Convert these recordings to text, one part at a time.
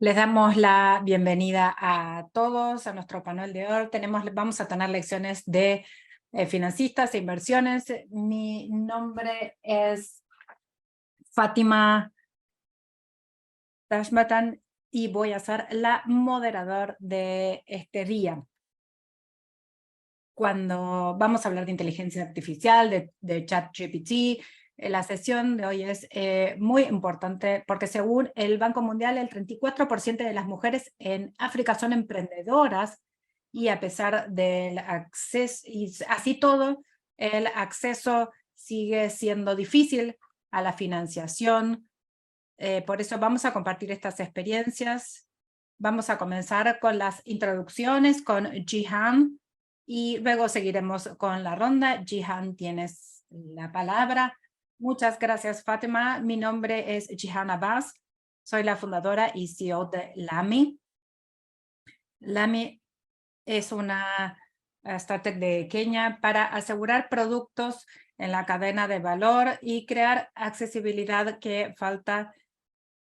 Les damos la bienvenida a todos a nuestro panel de hoy. Vamos a tener lecciones de financistas e inversiones. Mi nombre es Fátima Tashmatan y voy a ser la moderadora de este día. Cuando vamos a hablar de inteligencia artificial, de ChatGPT, la sesión de hoy es muy importante porque según el Banco Mundial, el 34% de las mujeres en África son emprendedoras y a pesar del acceso, y así todo, el acceso sigue siendo difícil a la financiación. Por eso vamos a compartir estas experiencias. Vamos a comenzar con las introducciones con Jihan y luego seguiremos con la ronda. Jihan, tienes la palabra. Muchas gracias, Fátima. Mi nombre es Jihan Abbas. Soy la fundadora y CEO de LAMI. LAMI es una startup de Kenia para asegurar productos en la cadena de valor y crear accesibilidad que falta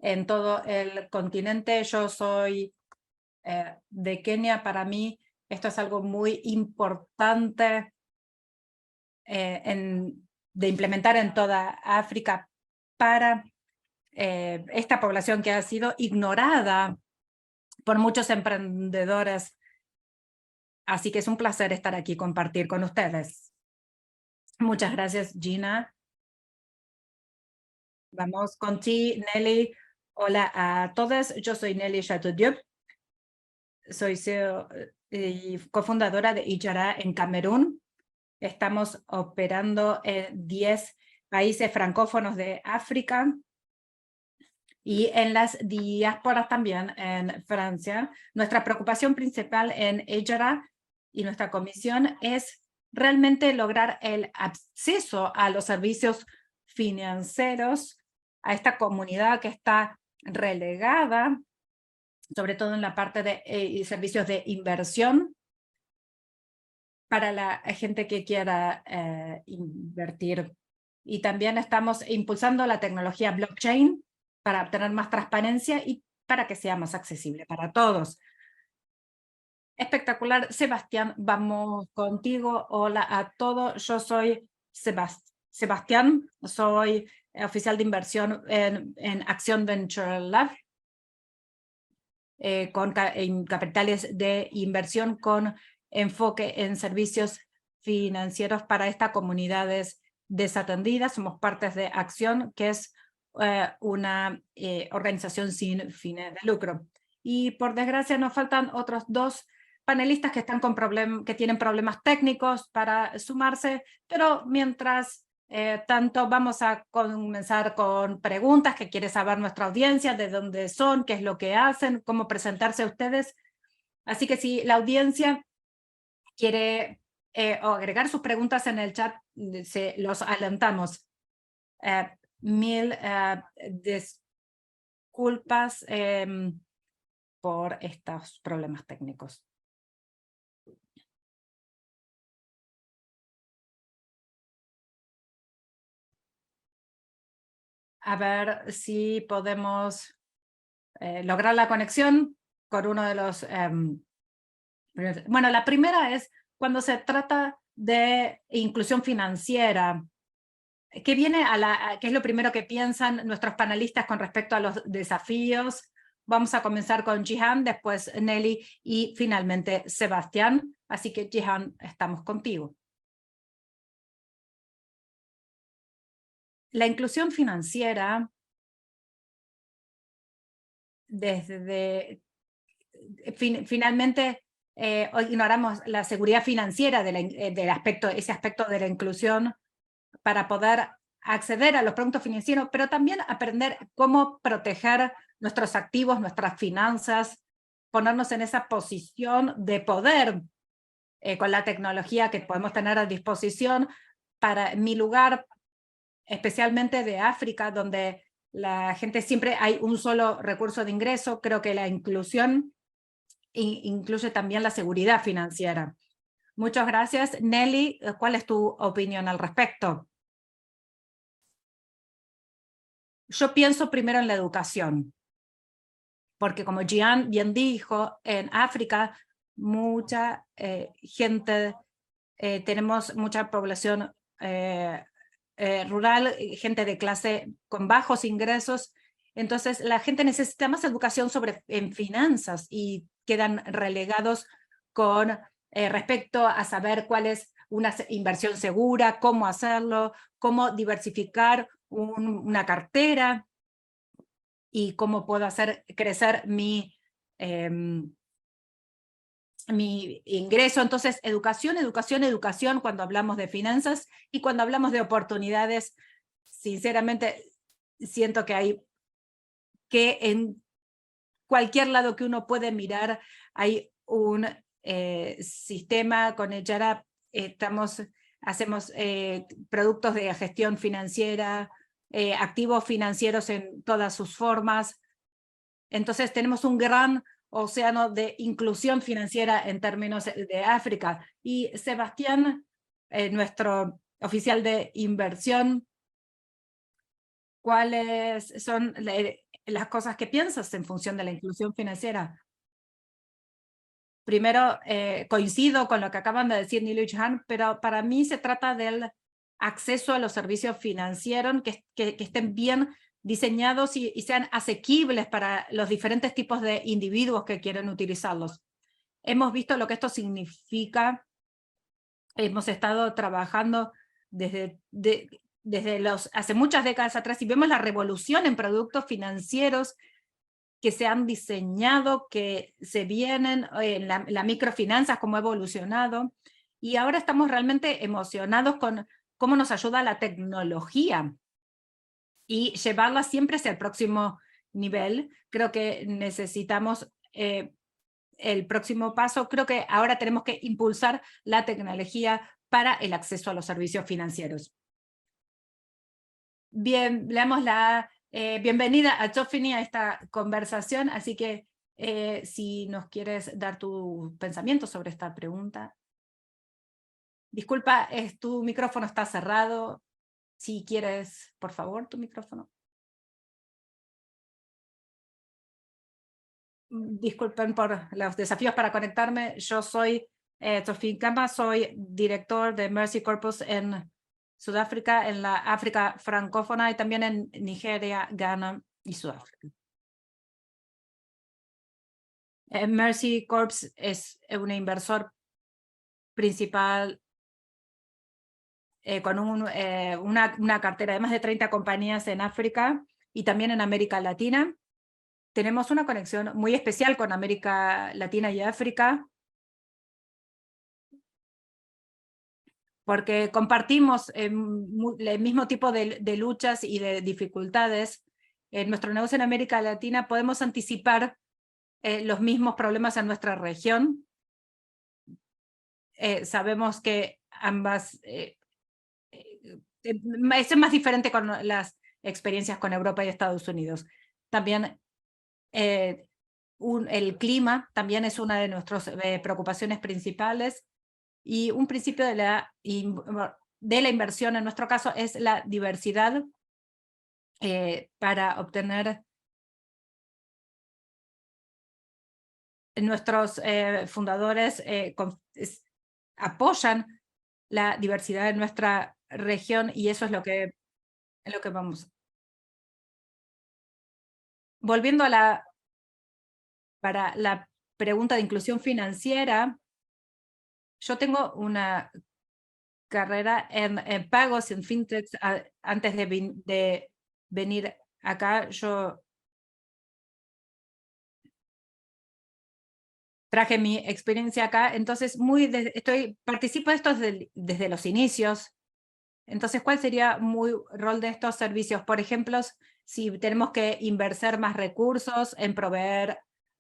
en todo el continente. Yo soy de Kenia. Para mí esto es algo muy importante de implementar en toda África para esta población que ha sido ignorada por muchos emprendedores. Así que es un placer estar aquí y compartir con ustedes. Muchas gracias, Gina. Vamos con ti, Nelly. Hola a todos. Yo soy Nelly Chateaudiop. Soy CEO y cofundadora de Ijara en Camerún. Estamos operando en 10 países francófonos de África y en las diásporas también en Francia. Nuestra preocupación principal en Ijara y nuestra comisión es realmente lograr el acceso a los servicios financieros a esta comunidad que está relegada, sobre todo en la parte de servicios de inversión, para la gente que quiera invertir. Y también estamos impulsando la tecnología blockchain para obtener más transparencia y para que sea más accesible para todos. Espectacular. Sebastián, vamos contigo. Hola a todos. Yo soy Sebastián. Soy oficial de inversión en Acción Venture Lab, con capitales de inversión con enfoque en servicios financieros para estas comunidades desatendidas. Somos partes de Acción, que es una organización sin fines de lucro. Y por desgracia nos faltan otros dos panelistas que están que tienen problemas técnicos para sumarse, pero mientras tanto vamos a comenzar con preguntas que quiere saber nuestra audiencia, de dónde son, qué es lo que hacen, cómo presentarse a ustedes. Así que si la audiencia quiere agregar sus preguntas en el chat, se los alentamos. Mil disculpas por estos problemas técnicos. A ver si podemos lograr la conexión con uno de los... bueno, la primera es cuando se trata de inclusión financiera. ¿Qué qué es lo primero que piensan nuestros panelistas con respecto a los desafíos? Vamos a comenzar con Jihan, después Nelly y finalmente Sebastián. Así que Jihan, estamos contigo. La inclusión financiera, finalmente hoy ignoramos la seguridad financiera ese aspecto de la inclusión para poder acceder a los productos financieros, pero también aprender cómo proteger nuestros activos, nuestras finanzas, ponernos en esa posición de poder con la tecnología que podemos tener a disposición. Para mi lugar, especialmente de África, donde la gente siempre hay un solo recurso de ingreso, creo que la inclusión incluye también la seguridad financiera. Muchas gracias. Nelly, ¿cuál es tu opinión al respecto? Yo pienso primero en la educación. porque como Gian bien dijo, en África mucha gente, tenemos mucha población rural, gente de clase con bajos ingresos, entonces la gente necesita más educación en finanzas y quedan relegados con respecto a saber cuál es una inversión segura, cómo hacerlo, cómo diversificar una cartera y cómo puedo hacer crecer mi ingreso. Entonces, educación, educación, educación cuando hablamos de finanzas, y cuando hablamos de oportunidades, sinceramente, siento que hay que en cualquier lado que uno puede mirar, hay un sistema con el Yara, hacemos productos de gestión financiera, activos financieros en todas sus formas. Entonces tenemos un gran océano de inclusión financiera en términos de África. Y Sebastián, nuestro oficial de inversión, ¿cuáles son las cosas que piensas en función de la inclusión financiera? Primero, coincido con lo que acaban de decir Nilo y Johan, pero para mí se trata del acceso a los servicios financieros que estén bien diseñados y sean asequibles para los diferentes tipos de individuos que quieren utilizarlos. Hemos visto lo que esto significa. Hemos estado trabajando desde hace muchas décadas atrás y vemos la revolución en productos financieros que se han diseñado, que se vienen, la microfinanzas, cómo ha evolucionado, y ahora estamos realmente emocionados con cómo nos ayuda la tecnología y llevarla siempre hacia el próximo nivel. Creo que necesitamos el próximo paso. Creo que ahora tenemos que impulsar la tecnología para el acceso a los servicios financieros. Bien, le damos la bienvenida a Chofini a esta conversación, así que si nos quieres dar tu pensamiento sobre esta pregunta. Disculpa, tu micrófono está cerrado. Si quieres, por favor, tu micrófono. Disculpen por los desafíos para conectarme. Yo soy Tofin Kama, soy director de Mercy Corpus en Sudáfrica, en la África francófona y también en Nigeria, Ghana y Sudáfrica. Mercy Corps es un inversor principal con una cartera de más de 30 compañías en África y también en América Latina. Tenemos una conexión muy especial con América Latina y África porque compartimos el mismo tipo de luchas y de dificultades. En nuestro negocio en América Latina podemos anticipar los mismos problemas en nuestra región. Sabemos que ambas es más diferente con las experiencias con Europa y Estados Unidos. También el clima también es una de nuestras preocupaciones principales, y un principio de la inversión en nuestro caso es la diversidad para obtener. Nuestros fundadores apoyan la diversidad de nuestra región y eso es lo que vamos. Volviendo a para la pregunta de inclusión financiera, yo tengo una carrera en pagos, en fintech. Antes de venir acá, yo traje mi experiencia acá, entonces participo de esto desde los inicios. Entonces, ¿cuál sería el rol de estos servicios? Por ejemplo, si tenemos que invertir más recursos en proveer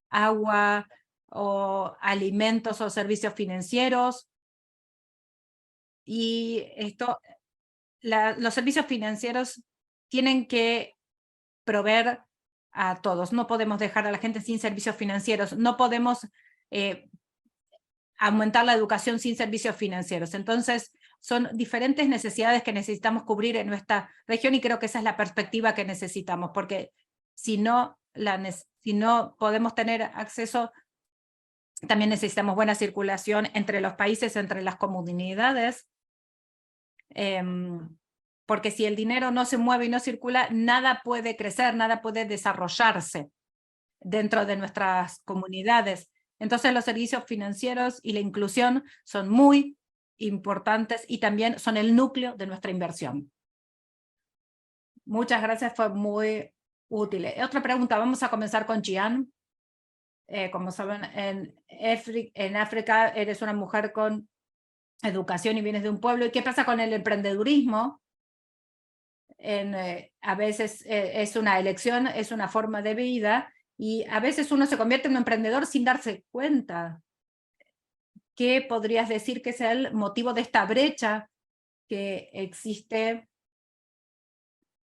agua o alimentos o servicios financieros. Y los servicios financieros tienen que proveer a todos. No podemos dejar a la gente sin servicios financieros. No podemos aumentar la educación sin servicios financieros. Entonces, son diferentes necesidades que necesitamos cubrir en nuestra región y creo que esa es la perspectiva que necesitamos, porque si no, si no podemos tener acceso, también necesitamos buena circulación entre los países, entre las comunidades, porque si el dinero no se mueve y no circula, nada puede crecer, nada puede desarrollarse dentro de nuestras comunidades. Entonces los servicios financieros y la inclusión son muy importantes y también son el núcleo de nuestra inversión. Muchas gracias, fue muy útil. Otra pregunta, vamos a comenzar con Gian. Como saben, en África eres una mujer con educación y vienes de un pueblo. ¿Y qué pasa con el emprendedurismo? A veces es una elección, es una forma de vida, y a veces uno se convierte en un emprendedor sin darse cuenta. ¿Qué podrías decir que es el motivo de esta brecha que existe?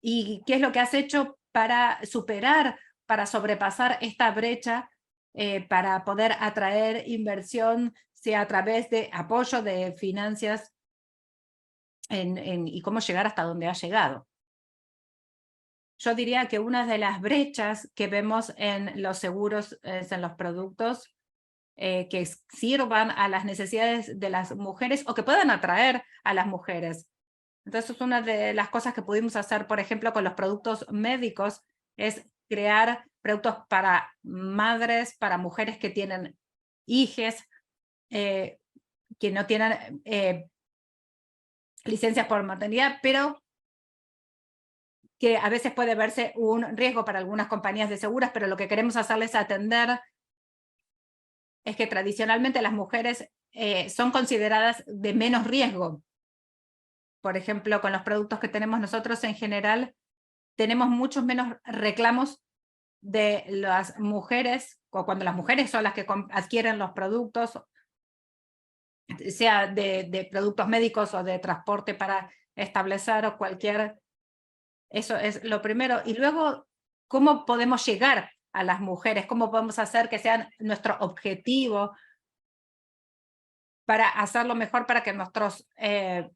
¿Y qué es lo que has hecho para superar, para sobrepasar esta brecha, para poder atraer inversión, sea a través de apoyo de finanzas, y cómo llegar hasta donde ha llegado? Yo diría que una de las brechas que vemos en los seguros, en los productos, que sirvan a las necesidades de las mujeres o que puedan atraer a las mujeres. Entonces, una de las cosas que pudimos hacer, por ejemplo, con los productos médicos, es crear productos para madres, para mujeres que tienen hijes, que no tienen licencias por maternidad, pero que a veces puede verse un riesgo para algunas compañías de seguros, pero lo que queremos hacerles atender es que tradicionalmente las mujeres son consideradas de menos riesgo. Por ejemplo, con los productos que tenemos nosotros en general, tenemos muchos menos reclamos de las mujeres, o cuando las mujeres son las que adquieren los productos, sea de productos médicos o de transporte para establecer o cualquier. Eso es lo primero. Y luego, ¿cómo podemos llegar a las mujeres? ¿Cómo podemos hacer que sean nuestro objetivo para hacerlo mejor, para que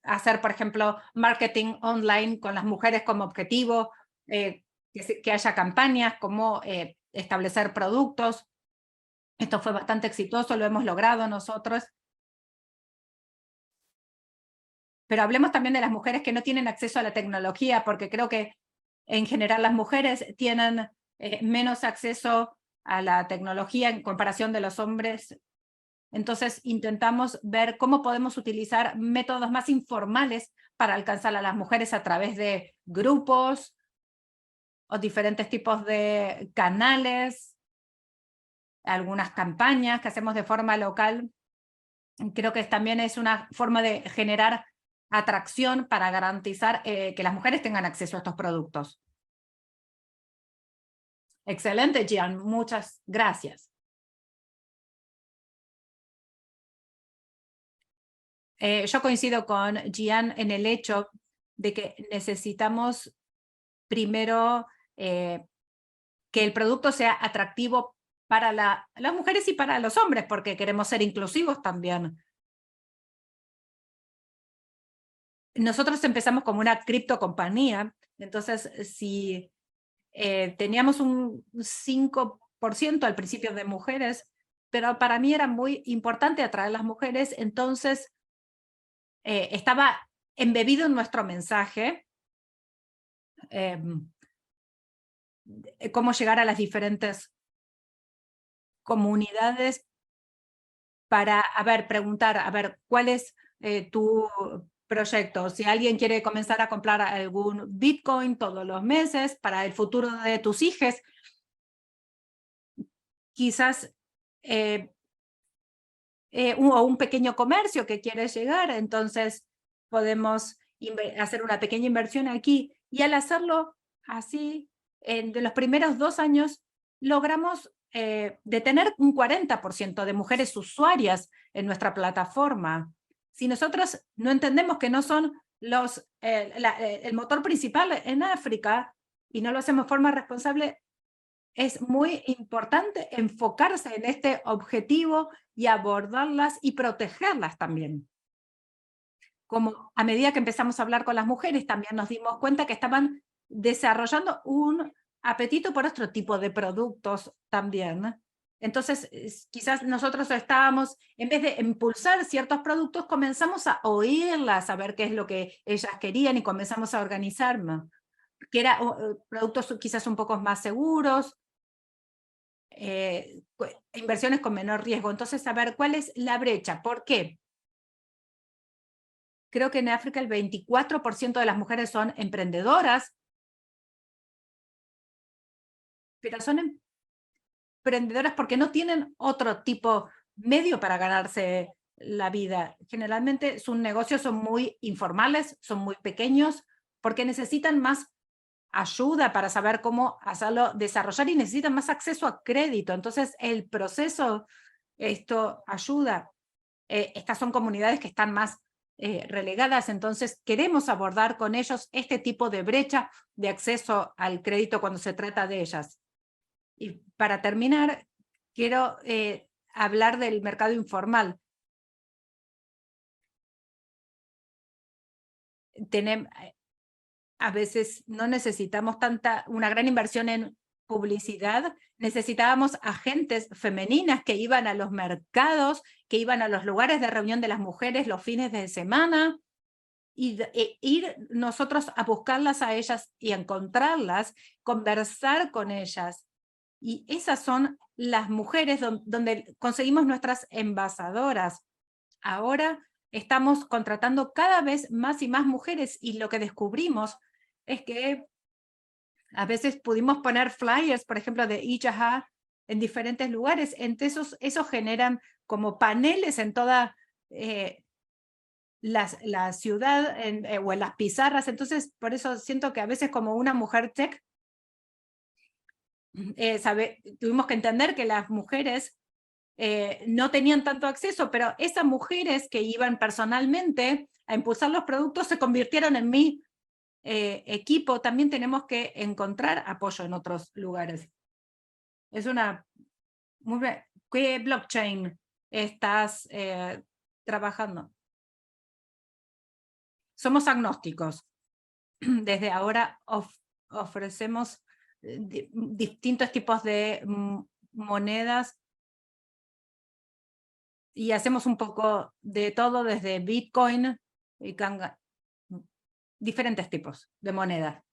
hacer, por ejemplo, marketing online con las mujeres como objetivo, que haya campañas, cómo establecer productos? Esto fue bastante exitoso, lo hemos logrado nosotros. Pero hablemos también de las mujeres que no tienen acceso a la tecnología, porque creo que en general las mujeres tienen menos acceso a la tecnología en comparación de los hombres. Entonces intentamos ver cómo podemos utilizar métodos más informales para alcanzar a las mujeres a través de grupos o diferentes tipos de canales, algunas campañas que hacemos de forma local. Creo que también es una forma de generar atracción para garantizar que las mujeres tengan acceso a estos productos. Excelente, Gian, muchas gracias. Yo coincido con Gian en el hecho de que necesitamos primero que el producto sea atractivo para las mujeres y para los hombres, porque queremos ser inclusivos también. Nosotros empezamos como una criptocompañía, entonces si teníamos un 5% al principio de mujeres, pero para mí era muy importante atraer a las mujeres, entonces estaba embebido en nuestro mensaje cómo llegar a las diferentes comunidades para, preguntar, ¿cuál es tu proyecto? Si alguien quiere comenzar a comprar algún Bitcoin todos los meses para el futuro de tus hijos, quizás o un pequeño comercio que quiere llegar, entonces podemos hacer una pequeña inversión aquí. Y al hacerlo así, de los primeros 2 años, logramos de tener un 40% de mujeres usuarias en nuestra plataforma. Si nosotros no entendemos que no son el motor principal en África y no lo hacemos de forma responsable, es muy importante enfocarse en este objetivo y abordarlas y protegerlas también. Como a medida que empezamos a hablar con las mujeres, también nos dimos cuenta que estaban desarrollando un apetito por otro tipo de productos también. Entonces, quizás nosotros estábamos, en vez de impulsar ciertos productos, comenzamos a oírlas, a ver qué es lo que ellas querían y comenzamos a organizarnos, que eran productos quizás un poco más seguros, inversiones con menor riesgo. Entonces, saber cuál es la brecha. ¿Por qué? Creo que en África el 24% de las mujeres son emprendedoras, pero son emprendedoras porque no tienen otro tipo medio para ganarse la vida. Generalmente sus negocios son muy informales, son muy pequeños, porque necesitan más ayuda para saber cómo hacerlo desarrollar y necesitan más acceso a crédito. Entonces el proceso, esto ayuda. Estas son comunidades que están más relegadas, entonces queremos abordar con ellos este tipo de brecha de acceso al crédito cuando se trata de ellas. Y para terminar, quiero hablar del mercado informal. A veces no necesitamos una gran inversión en publicidad, necesitábamos agentes femeninas que iban a los mercados, que iban a los lugares de reunión de las mujeres los fines de semana, y ir nosotros a buscarlas a ellas y a encontrarlas, conversar con ellas. Y esas son las mujeres donde conseguimos nuestras embajadoras. Ahora estamos contratando cada vez más y más mujeres y lo que descubrimos es que a veces pudimos poner flyers, por ejemplo, de Ijaha en diferentes lugares. Entonces, esos generan como paneles en toda la ciudad o en las pizarras. Entonces, por eso siento que a veces como una mujer tech, tuvimos que entender que las mujeres no tenían tanto acceso, pero esas mujeres que iban personalmente a impulsar los productos se convirtieron en mi equipo. También tenemos que encontrar apoyo en otros lugares. Es una muy bien. ¿Qué blockchain estás trabajando? Somos agnósticos. Desde ahora ofrecemos distintos tipos de monedas y hacemos un poco de todo desde Bitcoin y diferentes tipos de monedas.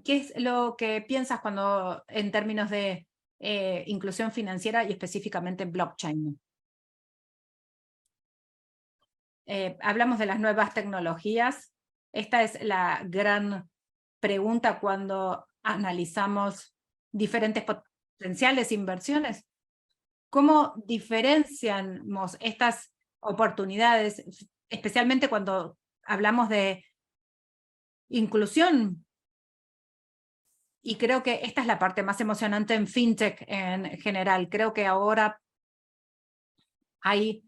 ¿Qué es lo que piensas cuando en términos de inclusión financiera y específicamente blockchain? Hablamos de las nuevas tecnologías. Esta es la gran pregunta cuando analizamos diferentes potenciales inversiones. ¿Cómo diferenciamos estas oportunidades, especialmente cuando hablamos de inclusión? Y creo que esta es la parte más emocionante en FinTech en general. Creo que ahora hay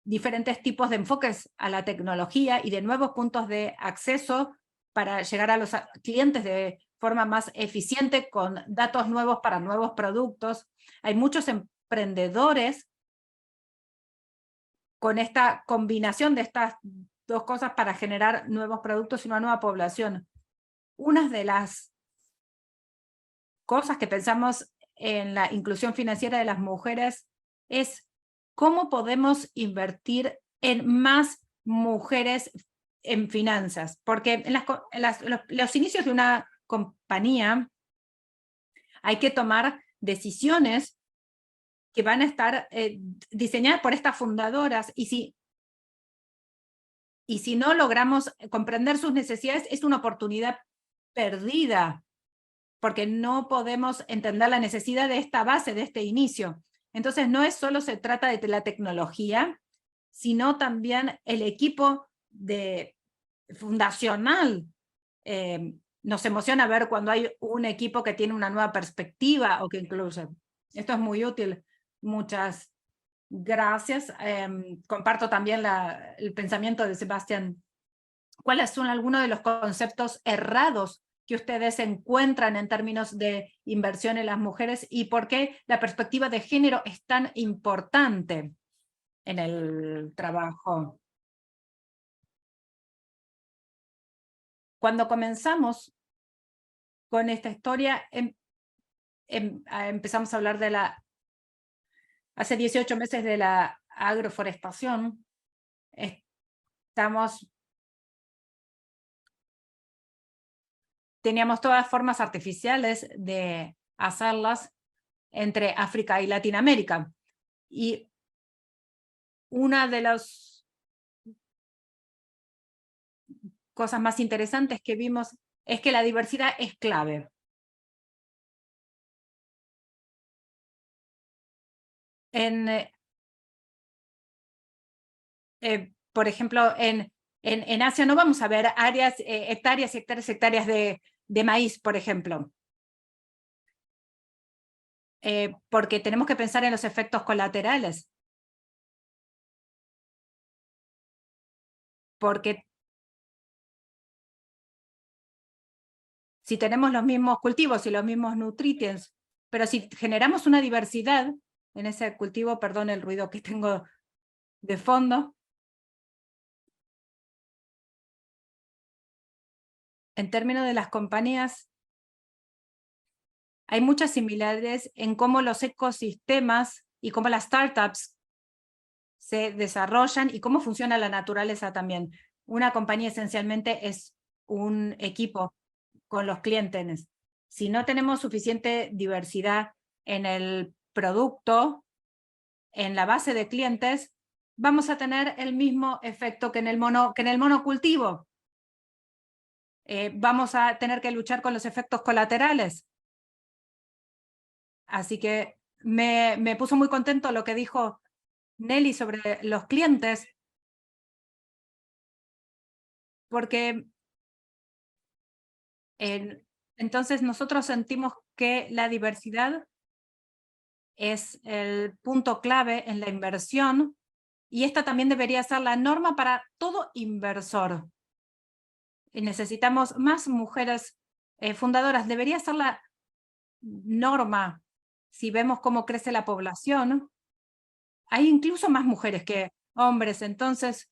diferentes tipos de enfoques a la tecnología y de nuevos puntos de acceso para llegar a los clientes de forma más eficiente con datos nuevos para nuevos productos. Hay muchos emprendedores con esta combinación de estas dos cosas para generar nuevos productos y una nueva población. Una de las cosas que pensamos en la inclusión financiera de las mujeres es cómo podemos invertir en más mujeres en finanzas, porque en los inicios de una compañía hay que tomar decisiones que van a estar diseñadas por estas fundadoras, y si no logramos comprender sus necesidades, es una oportunidad perdida, porque no podemos entender la necesidad de esta base, de este inicio. Entonces, no es solo se trata de la tecnología, sino también el equipo fundacional. Nos emociona ver cuando hay un equipo que tiene una nueva perspectiva o que incluye. Esto es muy útil. Muchas gracias. Comparto también el pensamiento de Sebastián. ¿Cuáles son algunos de los conceptos errados que ustedes encuentran en términos de inversión en las mujeres y por qué la perspectiva de género es tan importante en el trabajo? Cuando comenzamos con esta historia, empezamos a hablar hace 18 meses de la agroforestación. Teníamos todas formas artificiales de hacerlas entre África y Latinoamérica. Y una de las cosas más interesantes que vimos es que la diversidad es clave. Por ejemplo, en Asia no vamos a ver áreas, hectáreas y hectáreas de maíz, por ejemplo. Porque tenemos que pensar en los efectos colaterales. Porque si tenemos los mismos cultivos y los mismos nutrientes, pero si generamos una diversidad en ese cultivo, perdón el ruido que tengo de fondo, en términos de las compañías, hay muchas similaridades en cómo los ecosistemas y cómo las startups se desarrollan y cómo funciona la naturaleza también. Una compañía esencialmente es un equipo con los clientes. Si no tenemos suficiente diversidad en el producto, en la base de clientes, vamos a tener el mismo efecto que en el monocultivo. Vamos a tener que luchar con los efectos colaterales. Así que me puso muy contento lo que dijo Nelly sobre los clientes, porque entonces nosotros sentimos que la diversidad es el punto clave en la inversión y esta también debería ser la norma para todo inversor. Y necesitamos más mujeres fundadoras. Debería ser la norma. Si vemos cómo crece la población, hay incluso más mujeres que hombres. Entonces,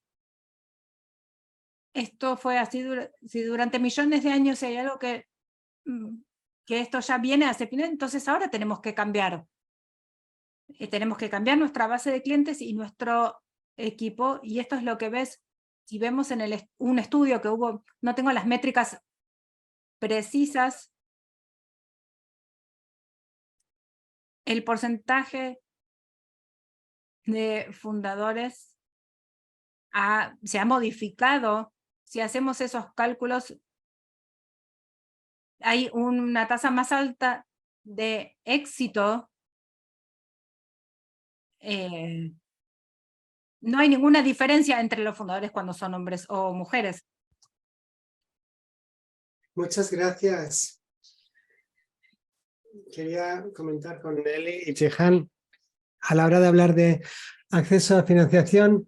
esto fue así si durante millones de años hay algo que esto ya viene hace fin, entonces ahora tenemos que cambiar. Tenemos que cambiar nuestra base de clientes y nuestro equipo, y esto es lo que ves, si vemos en un estudio que hubo, no tengo las métricas precisas, el porcentaje de fundadores se ha modificado. Si hacemos esos cálculos, hay una tasa más alta de éxito. No hay ninguna diferencia entre los fundadores cuando son hombres o mujeres. Muchas gracias. Quería comentar con Nelly y Jehan, a la hora de hablar de acceso a financiación,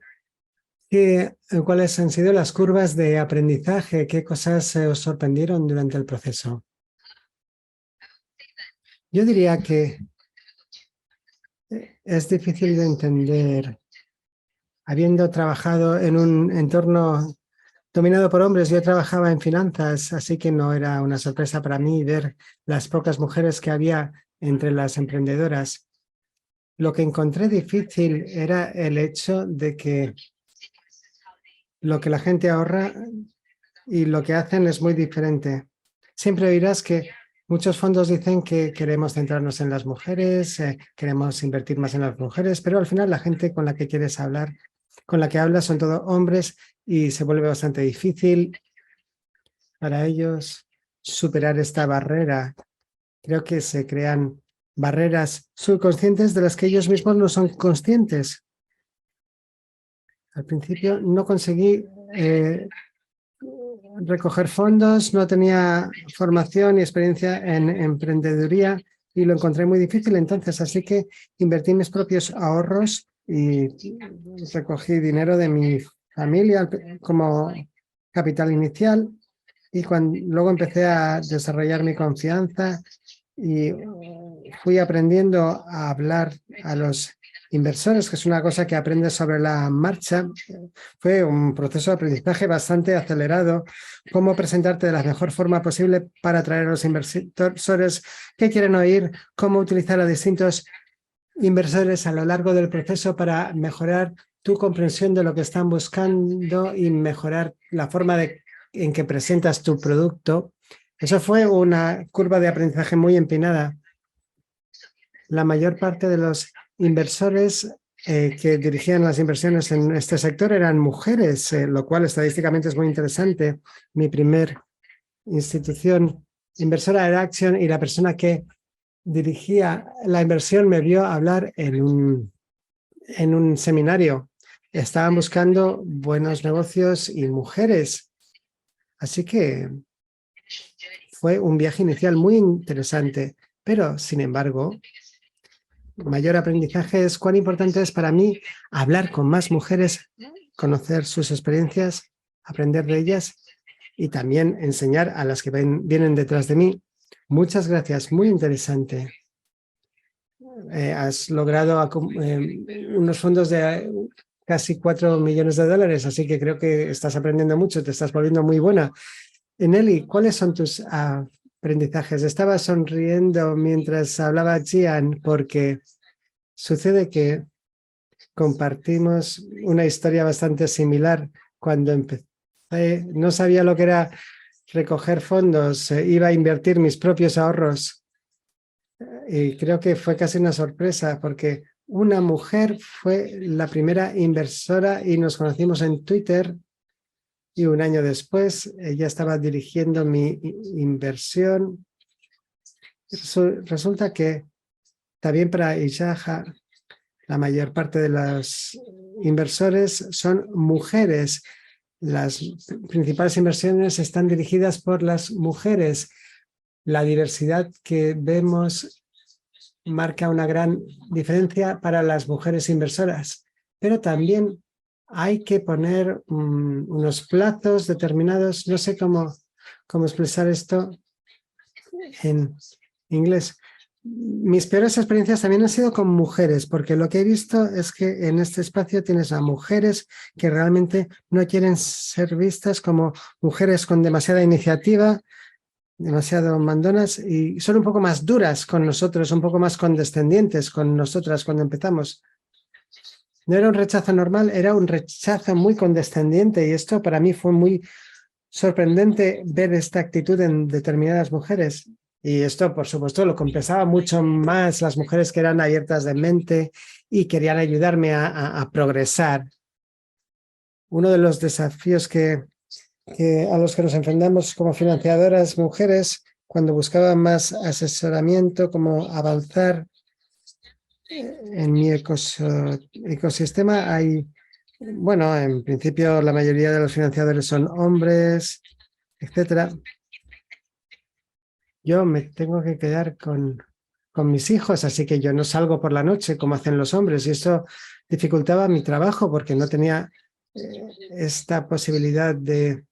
¿cuáles han sido las curvas de aprendizaje? ¿Qué cosas os sorprendieron durante el proceso? Yo diría que es difícil de entender, habiendo trabajado en un entorno dominado por hombres. Yo trabajaba en finanzas, así que no era una sorpresa para mí ver las pocas mujeres que había entre las emprendedoras. Lo que encontré difícil era el hecho de que lo que la gente ahorra y lo que hacen es muy diferente. Siempre oirás que muchos fondos dicen que queremos centrarnos en las mujeres, queremos invertir más en las mujeres, pero al final la gente con la que quieres hablar, con la que hablas son todos hombres y se vuelve bastante difícil para ellos superar esta barrera. Creo que se crean barreras subconscientes de las que ellos mismos no son conscientes. Al principio no conseguí recoger fondos, no tenía formación y experiencia en emprendeduría y lo encontré muy difícil entonces, así que invertí mis propios ahorros y recogí dinero de mi familia como capital inicial y luego empecé a desarrollar mi confianza y fui aprendiendo a hablar a los inversores, que es una cosa que aprendes sobre la marcha. Fue un proceso de aprendizaje bastante acelerado. Cómo presentarte de la mejor forma posible para atraer a los inversores que quieren oír, cómo utilizar a distintos inversores a lo largo del proceso para mejorar tu comprensión de lo que están buscando y mejorar la forma en que presentas tu producto. Eso fue una curva de aprendizaje muy empinada. La mayor parte de los inversores que dirigían las inversiones en este sector eran mujeres, lo cual estadísticamente es muy interesante. Mi primer institución inversora era Action y la persona que dirigía la inversión me vio hablar en un seminario. Estaban buscando buenos negocios y mujeres. Así que fue un viaje inicial muy interesante, pero sin embargo, mayor aprendizaje es cuán importante es para mí hablar con más mujeres, conocer sus experiencias, aprender de ellas y también enseñar a las que vienen detrás de mí. Muchas gracias, muy interesante. Has logrado unos fondos de casi $4 millones, así que creo que estás aprendiendo mucho, te estás volviendo muy buena. Nelly, ¿cuáles son tus aprendizajes? Estaba sonriendo mientras hablaba Gian porque sucede que compartimos una historia bastante similar. Cuando empecé, no sabía lo que era recoger fondos, iba a invertir mis propios ahorros y creo que fue casi una sorpresa porque una mujer fue la primera inversora y nos conocimos en Twitter. Y un año después, ella estaba dirigiendo mi inversión. Resulta que también para Ishaja, la mayor parte de los inversores son mujeres. Las principales inversiones están dirigidas por las mujeres. La diversidad que vemos marca una gran diferencia para las mujeres inversoras, pero también hay que poner unos plazos determinados. No sé cómo expresar esto en inglés. Mis peores experiencias también han sido con mujeres, porque lo que he visto es que en este espacio tienes a mujeres que realmente no quieren ser vistas como mujeres con demasiada iniciativa, demasiado mandonas y son un poco más duras con nosotros, un poco más condescendientes con nosotras cuando empezamos. No era un rechazo normal, era un rechazo muy condescendiente y esto para mí fue muy sorprendente ver esta actitud en determinadas mujeres. Y esto, por supuesto, lo compensaba mucho más las mujeres que eran abiertas de mente y querían ayudarme a progresar. Uno de los desafíos a los que nos enfrentamos como financiadoras mujeres cuando buscaban más asesoramiento, cómo avanzar en mi ecosistema bueno, en principio la mayoría de los financiadores son hombres, etcétera. Yo me tengo que quedar con mis hijos, así que yo no salgo por la noche como hacen los hombres y eso dificultaba mi trabajo porque no tenía esta posibilidad de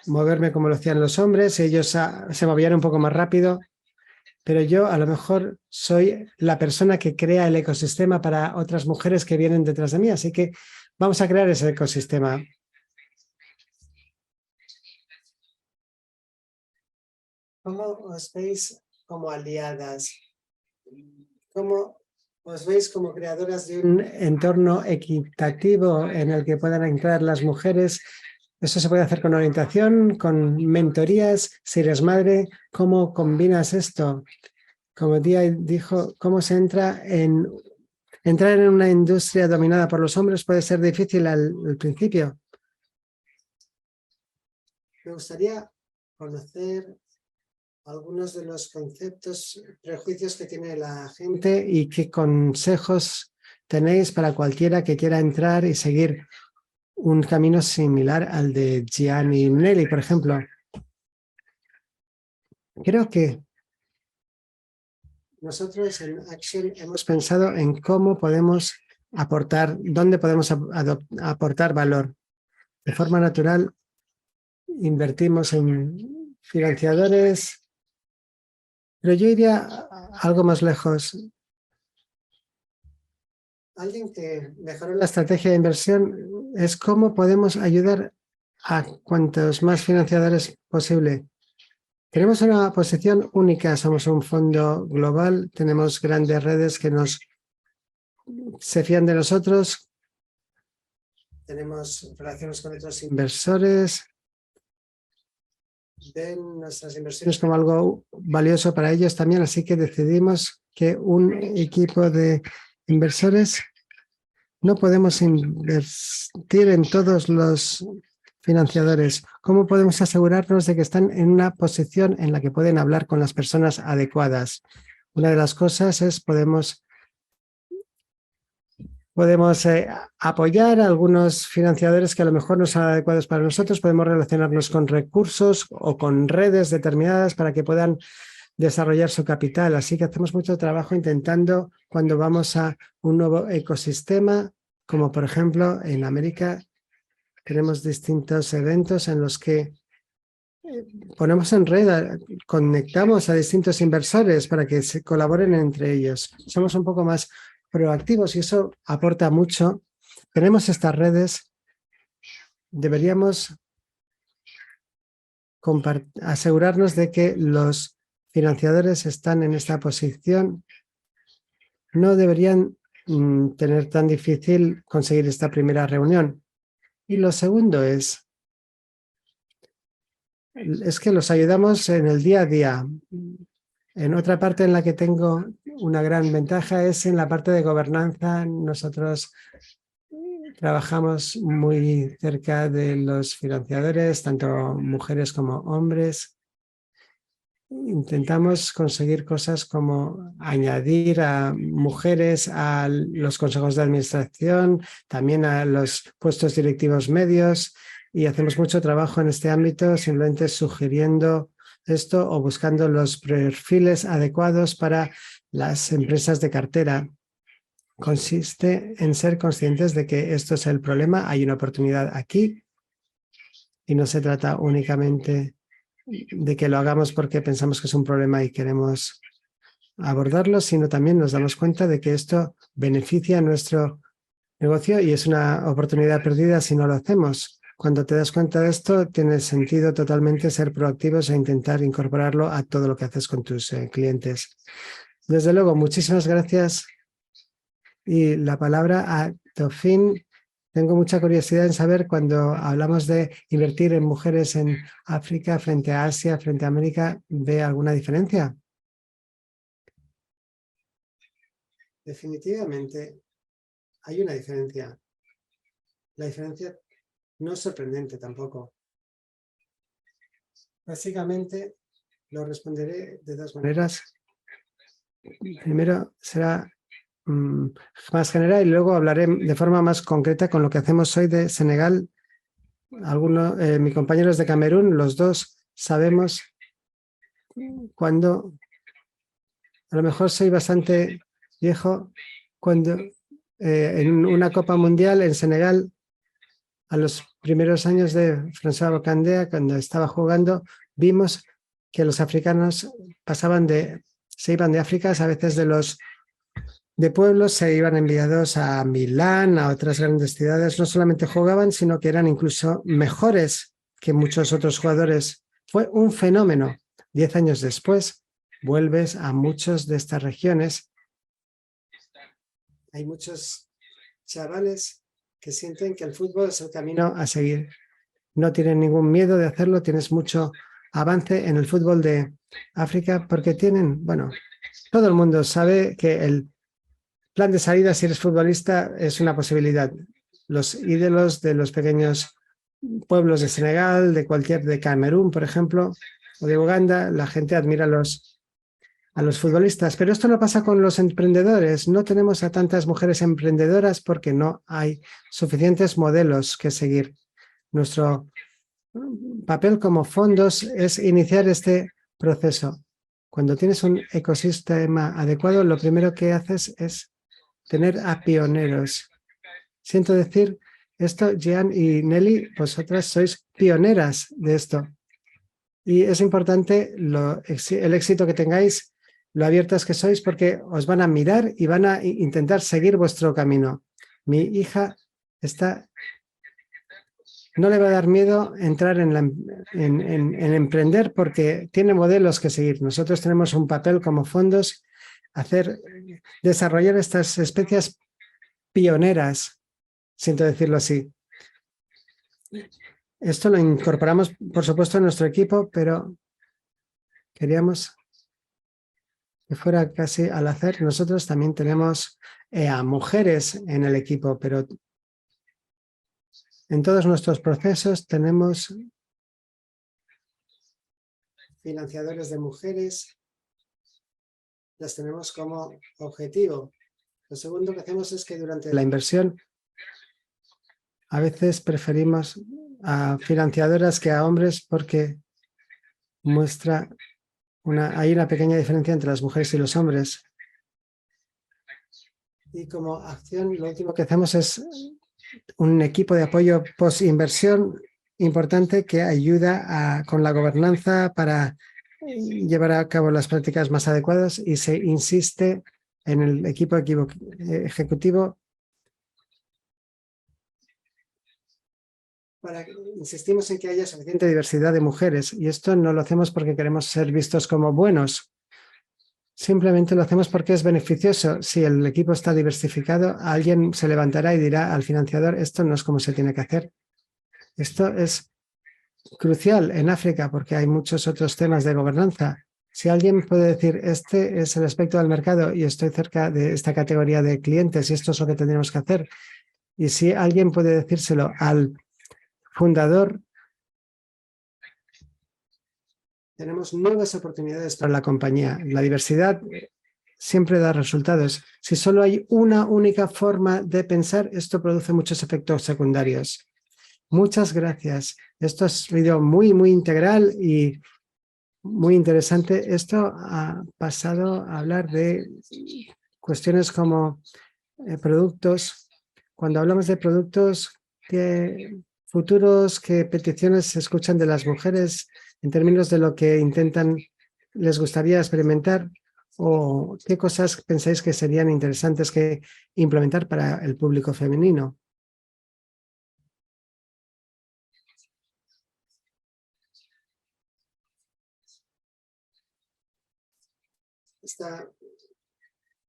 moverme como lo hacían los hombres. Ellos se movían un poco más rápido. Pero yo a lo mejor soy la persona que crea el ecosistema para otras mujeres que vienen detrás de mí. Así que vamos a crear ese ecosistema. ¿Cómo os veis como aliadas? ¿Cómo os veis como creadoras de un entorno equitativo en el que puedan entrar las mujeres? Eso se puede hacer con orientación, con mentorías. Si eres madre, ¿cómo combinas esto? Como Dia dijo, ¿cómo se entrar en una industria dominada por los hombres puede ser difícil al principio? Me gustaría conocer algunos de los conceptos, prejuicios que tiene la gente y qué consejos tenéis para cualquiera que quiera entrar y seguir un camino similar al de Gian y Nelly, por ejemplo. Creo que nosotros en Action hemos pensado en cómo podemos aportar, dónde podemos aportar valor. De forma natural, invertimos en financiadores, pero yo iría algo más lejos. Alguien que mejoró la estrategia de inversión es cómo podemos ayudar a cuantos más financiadores posible. Tenemos una posición única, somos un fondo global, tenemos grandes redes que se fían de nosotros, tenemos relaciones con otros inversores, ven nuestras inversiones como algo valioso para ellos también, así que decidimos que un equipo de inversores no podemos invertir en todos los financiadores. ¿Cómo podemos asegurarnos de que están en una posición en la que pueden hablar con las personas adecuadas? Una de las cosas es podemos apoyar a algunos financiadores que a lo mejor no son adecuados para nosotros. Podemos relacionarnos con recursos o con redes determinadas para que puedan desarrollar su capital. Así que hacemos mucho trabajo intentando, cuando vamos a un nuevo ecosistema, como por ejemplo en América, tenemos distintos eventos en los que ponemos en red, conectamos a distintos inversores para que se colaboren entre ellos. Somos un poco más proactivos y eso aporta mucho. Tenemos estas redes, deberíamos asegurarnos de que los financiadores están en esta posición. No deberían tener tan difícil conseguir esta primera reunión. Y lo segundo es que los ayudamos en el día a día. En otra parte en la que tengo una gran ventaja es en la parte de gobernanza. Nosotros trabajamos muy cerca de los financiadores, tanto mujeres como hombres. Intentamos conseguir cosas como añadir a mujeres a los consejos de administración, también a los puestos directivos medios, y hacemos mucho trabajo en este ámbito, simplemente sugiriendo esto o buscando los perfiles adecuados para las empresas de cartera. Consiste en ser conscientes de que esto es el problema, hay una oportunidad aquí y no se trata únicamente de que lo hagamos porque pensamos que es un problema y queremos abordarlo, sino también nos damos cuenta de que esto beneficia a nuestro negocio y es una oportunidad perdida si no lo hacemos. Cuando te das cuenta de esto, tiene sentido totalmente ser proactivos e intentar incorporarlo a todo lo que haces con tus clientes. Desde luego, muchísimas gracias. Y la palabra a Tofin. Tengo mucha curiosidad en saber cuando hablamos de invertir en mujeres en África frente a Asia, frente a América, ¿ve alguna diferencia? Definitivamente hay una diferencia. La diferencia no es sorprendente tampoco. Básicamente lo responderé de dos maneras. Primero será más general y luego hablaré de forma más concreta con lo que hacemos hoy de Senegal. Mis compañeros de Camerún, los dos sabemos cuando, a lo mejor soy bastante viejo, cuando en una Copa Mundial en Senegal, a los primeros años de François Bocandea, cuando estaba jugando, vimos que los africanos se iban de África, a veces de pueblos se iban enviados a Milán, a otras grandes ciudades. No solamente jugaban, sino que eran incluso mejores que muchos otros jugadores. Fue un fenómeno. 10 años después, vuelves a muchas de estas regiones. Hay muchos chavales que sienten que el fútbol es el camino a seguir. No tienen ningún miedo de hacerlo. Tienes mucho avance en el fútbol de África porque todo el mundo sabe que el plan de salida, si eres futbolista, es una posibilidad. Los ídolos de los pequeños pueblos de Senegal, de Camerún, por ejemplo, o de Uganda, la gente admira a los futbolistas. Pero esto no pasa con los emprendedores. No tenemos a tantas mujeres emprendedoras porque no hay suficientes modelos que seguir. Nuestro papel como fondos es iniciar este proceso. Cuando tienes un ecosistema adecuado, lo primero que haces es tener a pioneros. Siento decir esto, Jean y Nelly, vosotras sois pioneras de esto. Y es importante el éxito que tengáis, lo abiertos que sois, porque os van a mirar y van a intentar seguir vuestro camino. Mi hija no le va a dar miedo entrar en emprender porque tiene modelos que seguir. Nosotros tenemos un papel como fondos, desarrollar estas especies pioneras, siento decirlo así. Esto lo incorporamos, por supuesto, en nuestro equipo, pero queríamos que fuera casi al hacer. Nosotros también tenemos a mujeres en el equipo, pero en todos nuestros procesos tenemos financiadores de mujeres, las tenemos como objetivo. Lo segundo que hacemos es que durante la inversión a veces preferimos a financiadoras que a hombres porque hay una pequeña diferencia entre las mujeres y los hombres. Y como acción, lo último que hacemos es un equipo de apoyo post-inversión importante que ayuda con la gobernanza para llevar a cabo las prácticas más adecuadas y se insiste en el equipo ejecutivo insistimos en que haya suficiente diversidad de mujeres y esto no lo hacemos porque queremos ser vistos como buenos. Simplemente lo hacemos porque es beneficioso. Si el equipo está diversificado, alguien se levantará y dirá al financiador, esto no es como se tiene que hacer. Esto es crucial en África porque hay muchos otros temas de gobernanza. Si alguien puede decir, este es el aspecto del mercado y estoy cerca de esta categoría de clientes y esto es lo que tendríamos que hacer. Y si alguien puede decírselo al fundador, tenemos nuevas oportunidades para la compañía. La diversidad siempre da resultados. Si solo hay una única forma de pensar, esto produce muchos efectos secundarios. Muchas gracias. Esto ha sido muy, muy integral y muy interesante. Esto ha pasado a hablar de cuestiones como productos. Cuando hablamos de productos, ¿qué futuros, qué peticiones se escuchan de las mujeres en términos de lo que les gustaría experimentar o qué cosas pensáis que serían interesantes que implementar para el público femenino?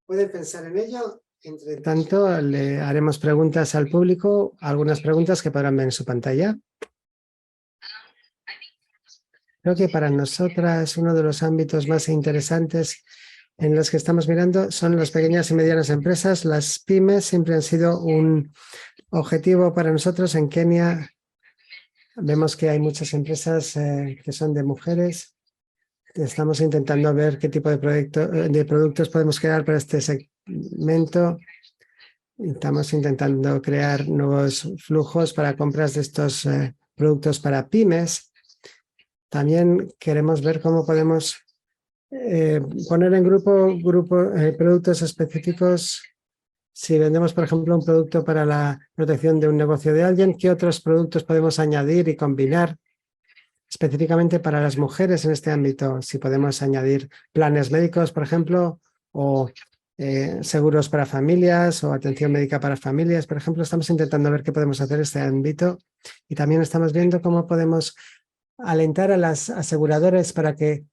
Pueden pensar en ello. Entre tanto, le haremos preguntas al público, algunas preguntas que podrán ver en su pantalla. Creo que para nosotras uno de los ámbitos más interesantes en los que estamos mirando son las pequeñas y medianas empresas. Las pymes siempre han sido un objetivo para nosotros. En Kenia vemos que hay muchas empresas que son de mujeres. Estamos intentando ver qué tipo de productos podemos crear para este segmento. Estamos intentando crear nuevos flujos para compras de estos productos para pymes. También queremos ver cómo podemos poner en grupo productos específicos. Si vendemos, por ejemplo, un producto para la protección de un negocio de alguien, ¿qué otros productos podemos añadir y combinar específicamente para las mujeres en este ámbito? Si podemos añadir planes médicos, por ejemplo, o seguros para familias o atención médica para familias, por ejemplo. Estamos intentando ver qué podemos hacer en este ámbito y también estamos viendo cómo podemos alentar a las aseguradoras para que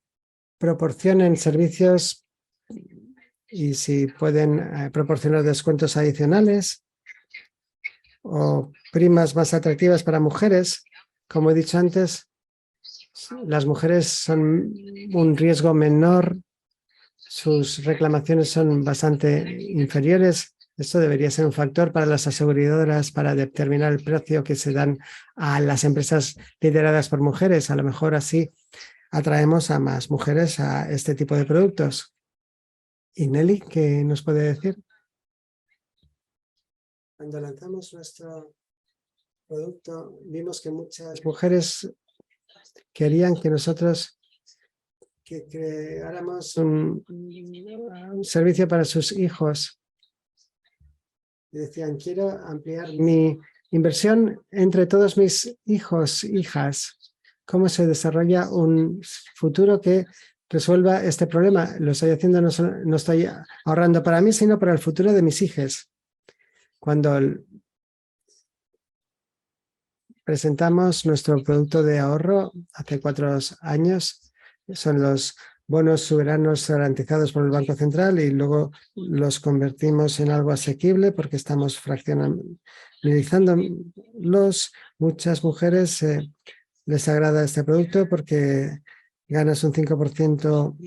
proporcionen servicios y si pueden proporcionar descuentos adicionales o primas más atractivas para mujeres. Como he dicho antes, las mujeres son un riesgo menor, sus reclamaciones son bastante inferiores. Esto debería ser un factor para las aseguradoras para determinar el precio que se dan a las empresas lideradas por mujeres. A lo mejor así atraemos a más mujeres a este tipo de productos. ¿Y Nelly, qué nos puede decir? Cuando lanzamos nuestro producto, vimos que muchas mujeres querían que nosotros creáramos un servicio para sus hijos. Y decían, quiero ampliar mi inversión entre todos mis hijos, hijas. ¿Cómo se desarrolla un futuro que resuelva este problema. Lo estoy haciendo, no estoy ahorrando para mí, sino para el futuro de mis hijas. Cuando presentamos nuestro producto de ahorro hace 4 años, son los bonos soberanos garantizados por el Banco Central, y luego los convertimos en algo asequible porque estamos fraccionalizándolos. Muchas mujeres les agrada este producto porque ganas un 5%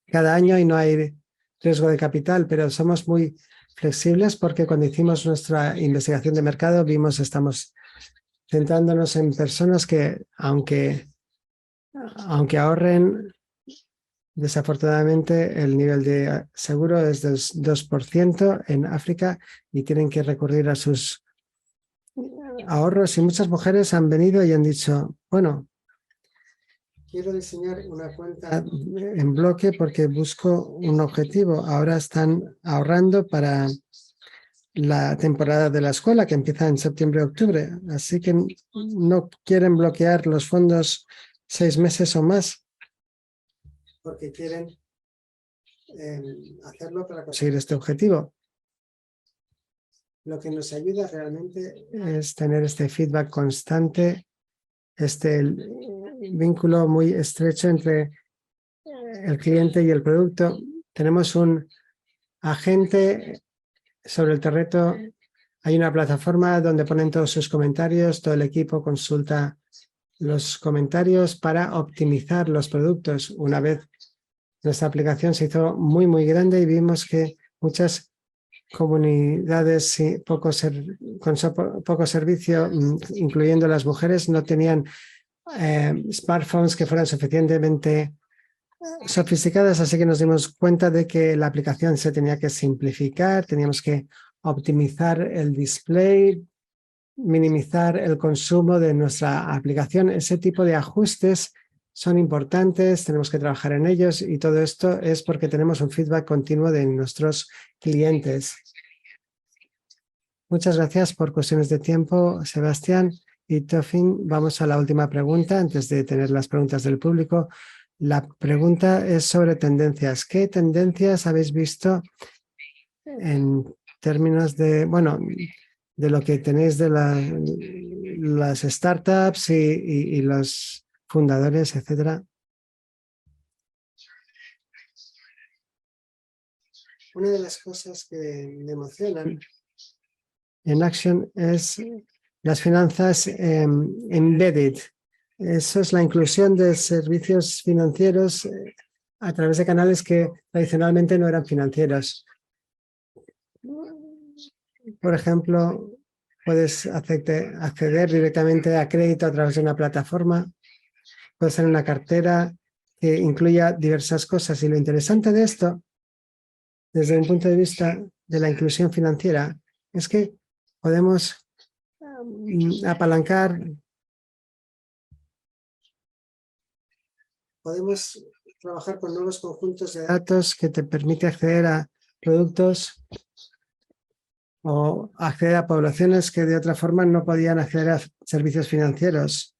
cada año y no hay riesgo de capital, pero somos muy flexibles porque cuando hicimos nuestra investigación de mercado estamos centrándonos en personas que, aunque ahorren, desafortunadamente el nivel de seguro es del 2% en África y tienen que recurrir a sus ahorros, y muchas mujeres han venido y han dicho, bueno, quiero diseñar una cuenta en bloque porque busco un objetivo. Ahora están ahorrando para la temporada de la escuela que empieza en septiembre-octubre, así que no quieren bloquear los fondos 6 meses o más porque quieren hacerlo para conseguir este objetivo. Lo que nos ayuda realmente es tener este feedback constante, este vínculo muy estrecho entre el cliente y el producto. Tenemos un agente sobre el terreno. Hay una plataforma donde ponen todos sus comentarios, todo el equipo consulta los comentarios para optimizar los productos. Una vez nuestra aplicación se hizo muy, muy grande y vimos que muchas comunidades con poco servicio, incluyendo las mujeres, no tenían smartphones que fueran suficientemente sofisticadas, así que nos dimos cuenta de que la aplicación se tenía que simplificar, teníamos que optimizar el display, minimizar el consumo de nuestra aplicación. Ese tipo de ajustes son importantes, tenemos que trabajar en ellos, y todo esto es porque tenemos un feedback continuo de nuestros clientes. Muchas gracias por cuestiones de tiempo, Sebastián y Tofin. Vamos a la última pregunta antes de tener las preguntas del público. La pregunta es sobre tendencias. ¿Qué tendencias habéis visto en términos de, bueno, de lo que tenéis de las startups y los fundadores, etcétera? Una de las cosas que me emocionan en Action es las finanzas embedded. Eso es la inclusión de servicios financieros a través de canales que tradicionalmente no eran financieros. Por ejemplo, puedes acceder directamente a crédito a través de una plataforma. Puedes tener una cartera que incluya diversas cosas. Y lo interesante de esto, desde un punto de vista de la inclusión financiera, es que podemos apalancar, podemos trabajar con nuevos conjuntos de datos que te permite acceder a productos o acceder a poblaciones que de otra forma no podían acceder a servicios financieros.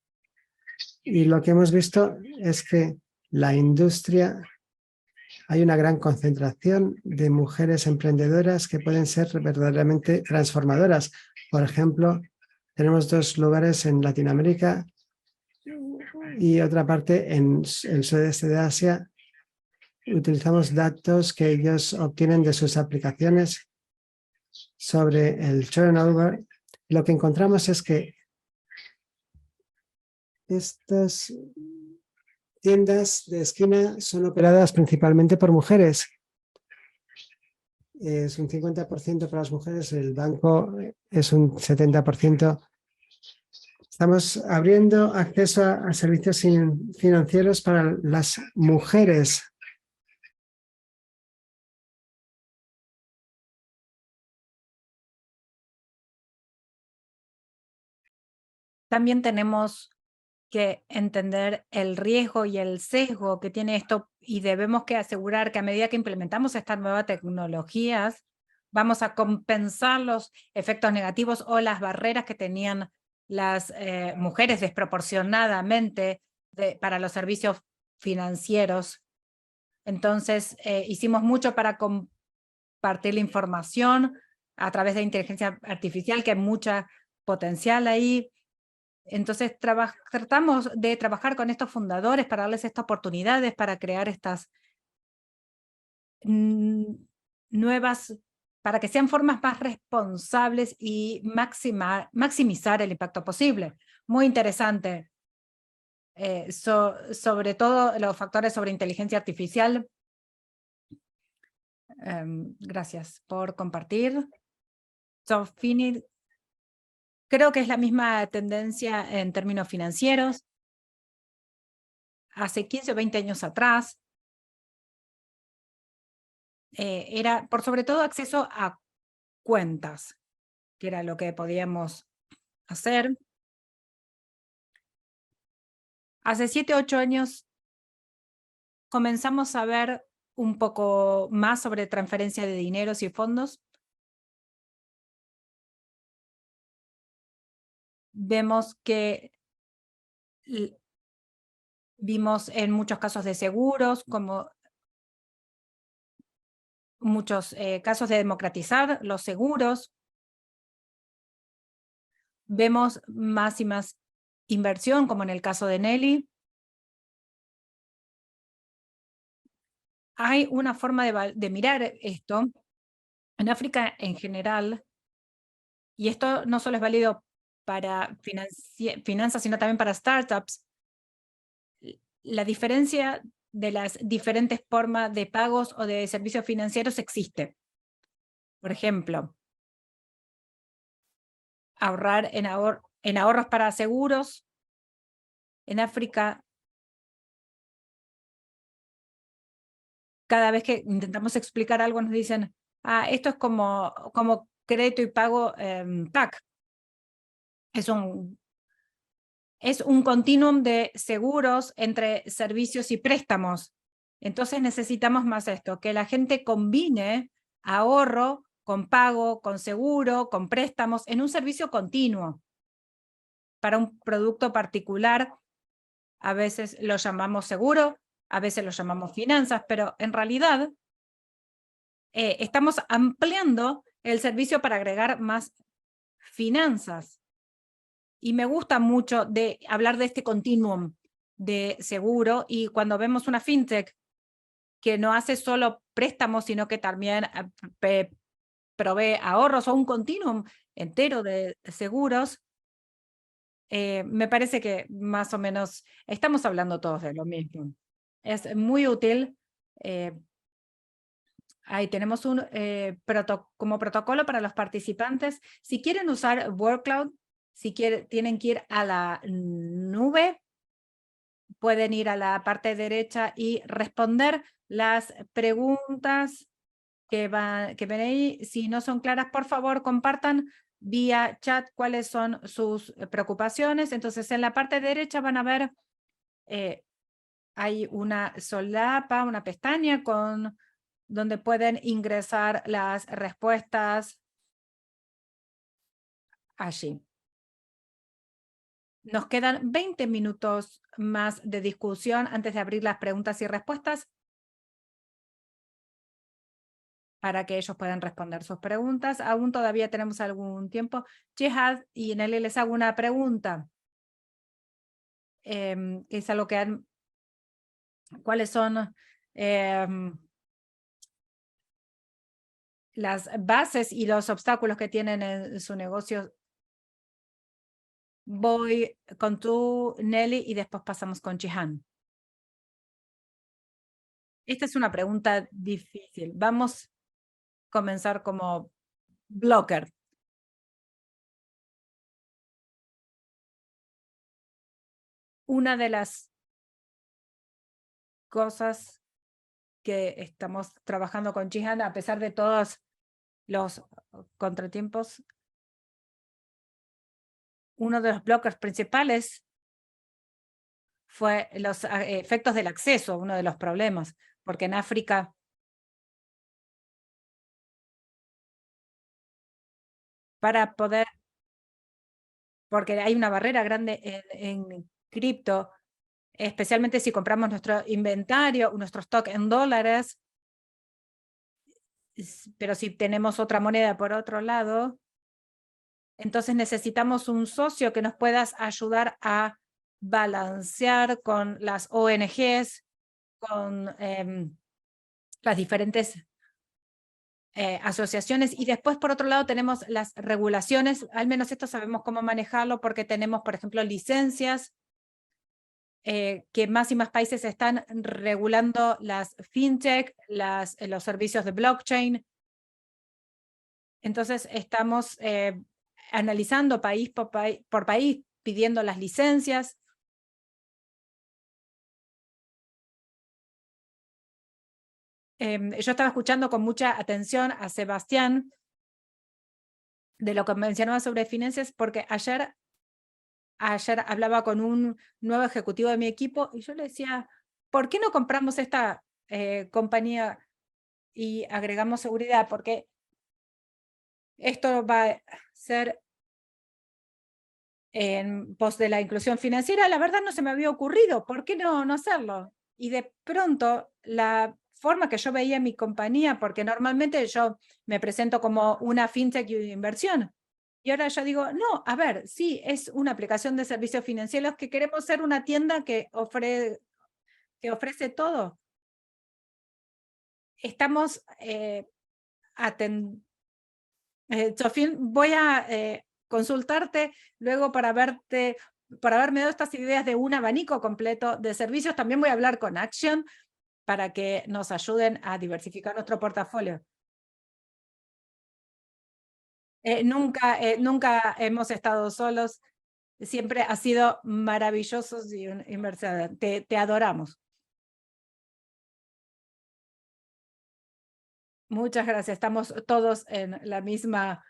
Y lo que hemos visto es que la industria, hay una gran concentración de mujeres emprendedoras que pueden ser verdaderamente transformadoras. Por ejemplo, tenemos 2 lugares en Latinoamérica y otra parte en el sudeste de Asia. Utilizamos datos que ellos obtienen de sus aplicaciones sobre el turnover. Lo que encontramos es que estas tiendas de esquina son operadas principalmente por mujeres. Es un 50% para las mujeres, el banco es un 70%. Estamos abriendo acceso a servicios financieros para las mujeres. También tenemos que entender el riesgo y el sesgo que tiene esto, y debemos que asegurar que a medida que implementamos estas nuevas tecnologías, vamos a compensar los efectos negativos o las barreras que tenían las mujeres desproporcionadamente para los servicios financieros Entonces, hicimos mucho para compartir la información a través de inteligencia artificial, que hay mucha potencial ahí. Entonces, tratamos de trabajar con estos fundadores para darles estas oportunidades, para crear estas nuevas, para que sean formas más responsables y maximizar el impacto posible. Muy interesante. Sobre todo los factores sobre inteligencia artificial. Gracias por compartir. Fini, creo que es la misma tendencia en términos financieros. Hace 15 o 20 años atrás, era por sobre todo acceso a cuentas, que era lo que podíamos hacer. Hace 7 o 8 años comenzamos a ver un poco más sobre transferencia de dineros y fondos. Vemos que vimos en muchos casos de seguros, como muchos casos de democratizar los seguros. Vemos más y más inversión, como en el caso de Nelly. Hay una forma de mirar esto. En África en general, y esto no solo es válido para finanzas, sino también para startups, la diferencia de las diferentes formas de pagos o de servicios financieros existe. Por ejemplo, ahorrar en ahorros para seguros. En África, cada vez que intentamos explicar algo nos dicen, esto es como crédito y pago PAC. Es un continuum de seguros entre servicios y préstamos. Entonces necesitamos más esto, que la gente combine ahorro con pago, con seguro, con préstamos, en un servicio continuo para un producto particular. A veces lo llamamos seguro, a veces lo llamamos finanzas, pero en realidad estamos ampliando el servicio para agregar más finanzas. Y me gusta mucho de hablar de este continuum de seguro, y cuando vemos una fintech que no hace solo préstamos, sino que también provee ahorros o un continuum entero de seguros, me parece que más o menos estamos hablando todos de lo mismo. Es muy útil. Ahí tenemos un como protocolo para los participantes. Si quieren usar WordCloud, tienen que ir a la nube, pueden ir a la parte derecha y responder las preguntas que ven ahí. Si no son claras, por favor, compartan vía chat cuáles son sus preocupaciones. Entonces, en la parte derecha van a ver, hay una solapa, una pestaña donde pueden ingresar las respuestas allí. Nos quedan 20 minutos más de discusión antes de abrir las preguntas y respuestas para que ellos puedan responder sus preguntas. Aún todavía tenemos algún tiempo. Jihad y Nelly, les hago una pregunta. Es algo que han... ¿Cuáles son las bases y los obstáculos que tienen en su negocio? Voy con tú, Nelly, y después pasamos con Jihan. Esta es una pregunta difícil. Vamos a comenzar como blocker. Una de las cosas que estamos trabajando con Jihan, a pesar de todos los contratiempos, uno de los blockers principales fue los efectos del acceso, uno de los problemas, porque en África, para poder, porque hay una barrera grande en cripto, especialmente si compramos nuestro inventario, nuestro stock en dólares, pero si tenemos otra moneda por otro lado, entonces necesitamos un socio que nos pueda ayudar a balancear con las ONGs, con las diferentes asociaciones. Y después, por otro lado, tenemos las regulaciones. Al menos esto sabemos cómo manejarlo porque tenemos, por ejemplo, licencias que más y más países están regulando las fintech, los servicios de blockchain. Entonces, estamos analizando país por país, pidiendo las licencias. Yo estaba escuchando con mucha atención a Sebastián de lo que mencionaba sobre finanzas, porque ayer hablaba con un nuevo ejecutivo de mi equipo y yo le decía, ¿por qué no compramos esta compañía y agregamos seguridad? Porque esto va a ser en pos de la inclusión financiera. La verdad no se me había ocurrido, ¿por qué no hacerlo? Y de pronto la forma que yo veía mi compañía, porque normalmente yo me presento como una fintech y inversión, y ahora yo digo, no, a ver, sí, es una aplicación de servicios financieros que queremos ser una tienda que ofrece todo. Estamos Sofín, voy a consultarte luego para haberme dado estas ideas de un abanico completo de servicios. También voy a hablar con Action para que nos ayuden a diversificar nuestro portafolio. Nunca hemos estado solos. Siempre ha sido maravilloso y un inversor. Te adoramos. Muchas gracias. Estamos todos en la misma,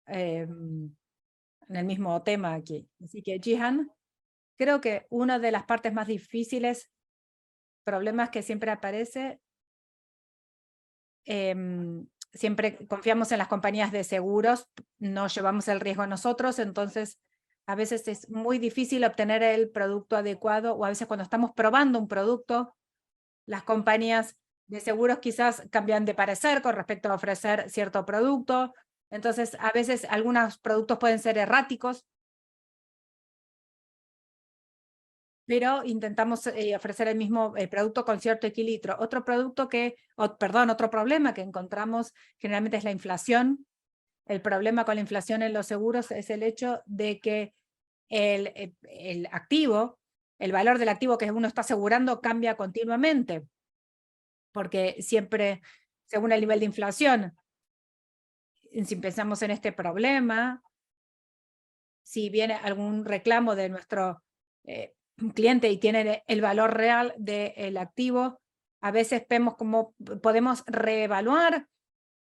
en el mismo tema aquí. Así que, Jihan, creo que una de las partes más difíciles, problemas que siempre aparece, siempre confiamos en las compañías de seguros, no llevamos el riesgo a nosotros, entonces a veces es muy difícil obtener el producto adecuado, o a veces cuando estamos probando un producto, las compañías de seguros quizás cambian de parecer con respecto a ofrecer cierto producto, entonces a veces algunos productos pueden ser erráticos, pero intentamos ofrecer el mismo producto con cierto equilibrio. Otro otro problema que encontramos generalmente es la inflación. El problema con la inflación en los seguros es el hecho de que el activo, el valor del activo que uno está asegurando cambia continuamente, porque siempre, según el nivel de inflación, si pensamos en este problema, si viene algún reclamo de nuestro cliente y tiene el valor real del activo, a veces vemos cómo podemos reevaluar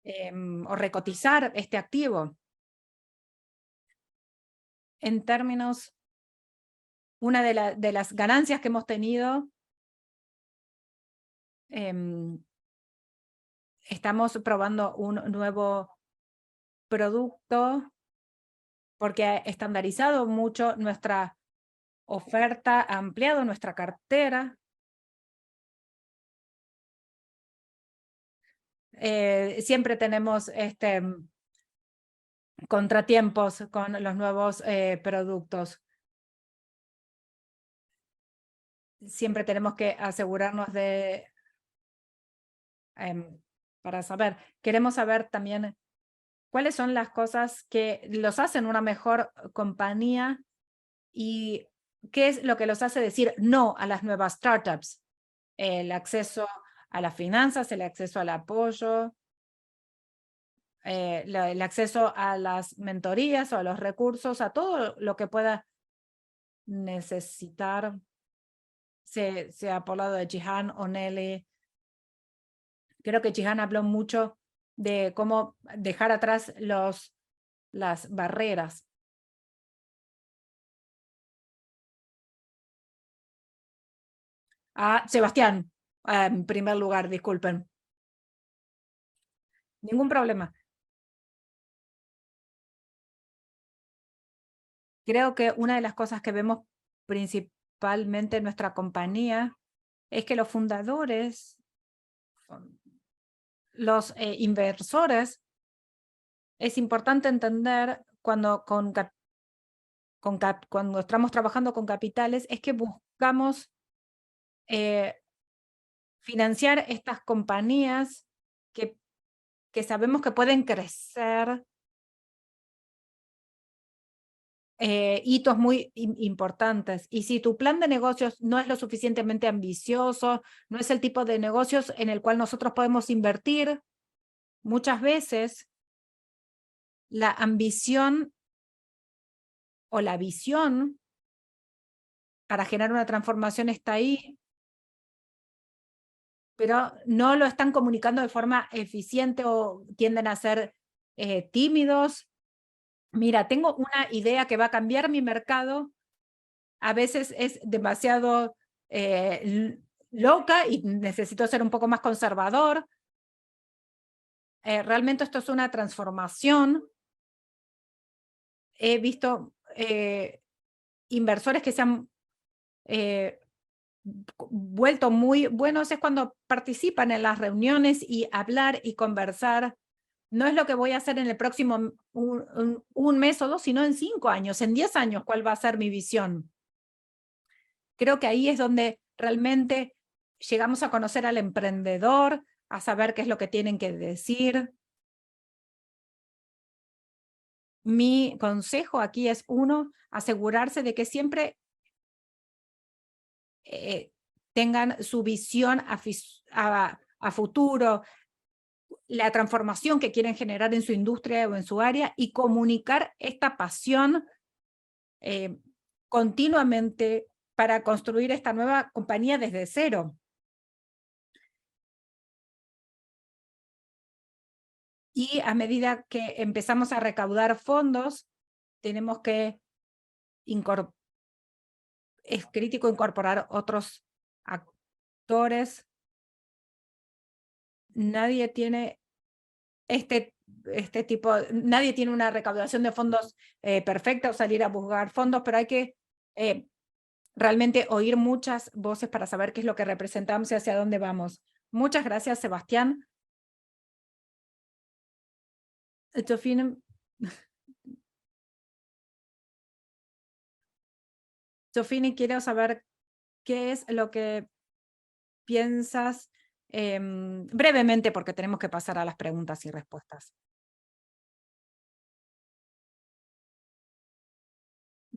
o recotizar este activo. En términos, una de las ganancias que hemos tenido, estamos probando un nuevo producto porque ha estandarizado mucho nuestra oferta, ha ampliado nuestra cartera. Siempre tenemos contratiempos con los nuevos productos. Siempre tenemos que asegurarnos para saber. Queremos saber también cuáles son las cosas que los hacen una mejor compañía y qué es lo que los hace decir no a las nuevas startups. El acceso a las finanzas, el acceso al apoyo, el acceso a las mentorías o a los recursos, a todo lo que pueda necesitar, sea por lado de Jihan o Nelly. Creo que Jihan habló mucho de cómo dejar atrás las barreras. Sebastián, en primer lugar, disculpen. Ningún problema. Creo que una de las cosas que vemos principalmente en nuestra compañía, es que los fundadores, los inversores, es importante entender cuando cuando estamos trabajando con capitales, es que buscamos financiar estas compañías que sabemos que pueden crecer hitos muy importantes. Y si tu plan de negocios no es lo suficientemente ambicioso, no es el tipo de negocios en el cual nosotros podemos invertir, muchas veces la ambición o la visión para generar una transformación está ahí, pero no lo están comunicando de forma eficiente o tienden a ser tímidos. Mira, tengo una idea que va a cambiar mi mercado. A veces es demasiado loca y necesito ser un poco más conservador. Realmente esto es una transformación. He visto inversores que se han vuelto muy buenos, es cuando participan en las reuniones y hablar y conversar. No es lo que voy a hacer en el próximo un mes o dos, sino en 5 años, en 10 años, ¿cuál va a ser mi visión? Creo que ahí es donde realmente llegamos a conocer al emprendedor, a saber qué es lo que tienen que decir. Mi consejo aquí es, uno, asegurarse de que siempre tengan su visión a futuro, la transformación que quieren generar en su industria o en su área y comunicar esta pasión continuamente para construir esta nueva compañía desde cero. Y a medida que empezamos a recaudar fondos, tenemos que es crítico incorporar otros actores. Nadie tiene nadie tiene una recaudación de fondos perfecta o salir a buscar fondos, pero hay que realmente oír muchas voces para saber qué es lo que representamos y hacia dónde vamos. Muchas gracias, Sebastián. Sofini, quiero saber qué es lo que piensas brevemente, porque tenemos que pasar a las preguntas y respuestas.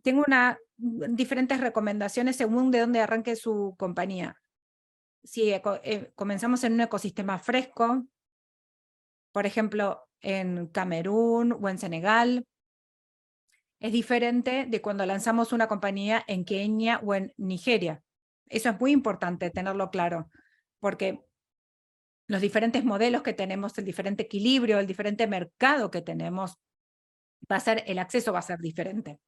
Tengo diferentes recomendaciones según de dónde arranque su compañía. Si comenzamos en un ecosistema fresco, por ejemplo, en Camerún o en Senegal, es diferente de cuando lanzamos una compañía en Kenia o en Nigeria. Eso es muy importante tenerlo claro, porque los diferentes modelos que tenemos, el diferente equilibrio, el diferente mercado que tenemos, el acceso va a ser diferente.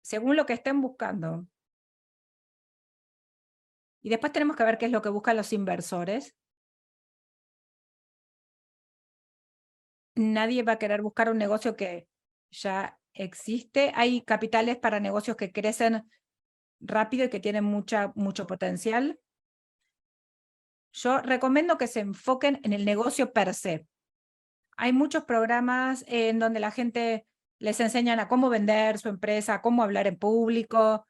Según lo que estén buscando. Y después tenemos que ver qué es lo que buscan los inversores. Nadie va a querer buscar un negocio que ya existe. Hay capitales para negocios que crecen rápido y que tienen mucho potencial. Yo recomiendo que se enfoquen en el negocio per se. Hay muchos programas en donde la gente les enseñan a cómo vender su empresa, cómo hablar en público,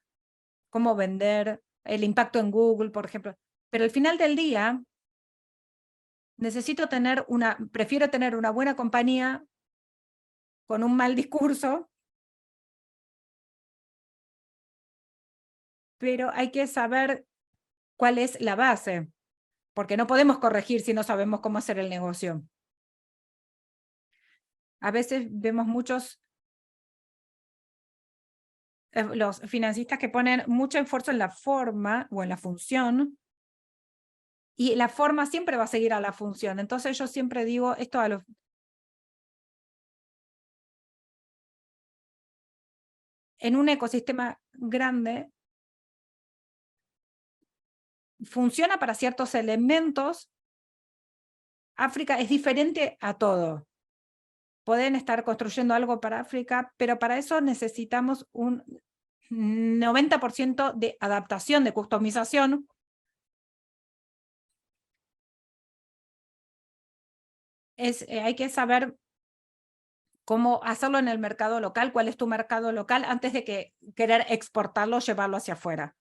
cómo vender, el impacto en Google, por ejemplo. Pero al final del día, prefiero tener una buena compañía con un mal discurso, pero hay que saber cuál es la base, porque no podemos corregir si no sabemos cómo hacer el negocio. A veces vemos los financistas que ponen mucho esfuerzo en la forma o en la función, y la forma siempre va a seguir a la función. Entonces yo siempre digo esto en un ecosistema grande, funciona para ciertos elementos. África es diferente a todo. Pueden estar construyendo algo para África, pero para eso necesitamos 90% de adaptación, de customización. Hay que saber cómo hacerlo en el mercado local, cuál es tu mercado local, antes de querer exportarlo, llevarlo hacia afuera.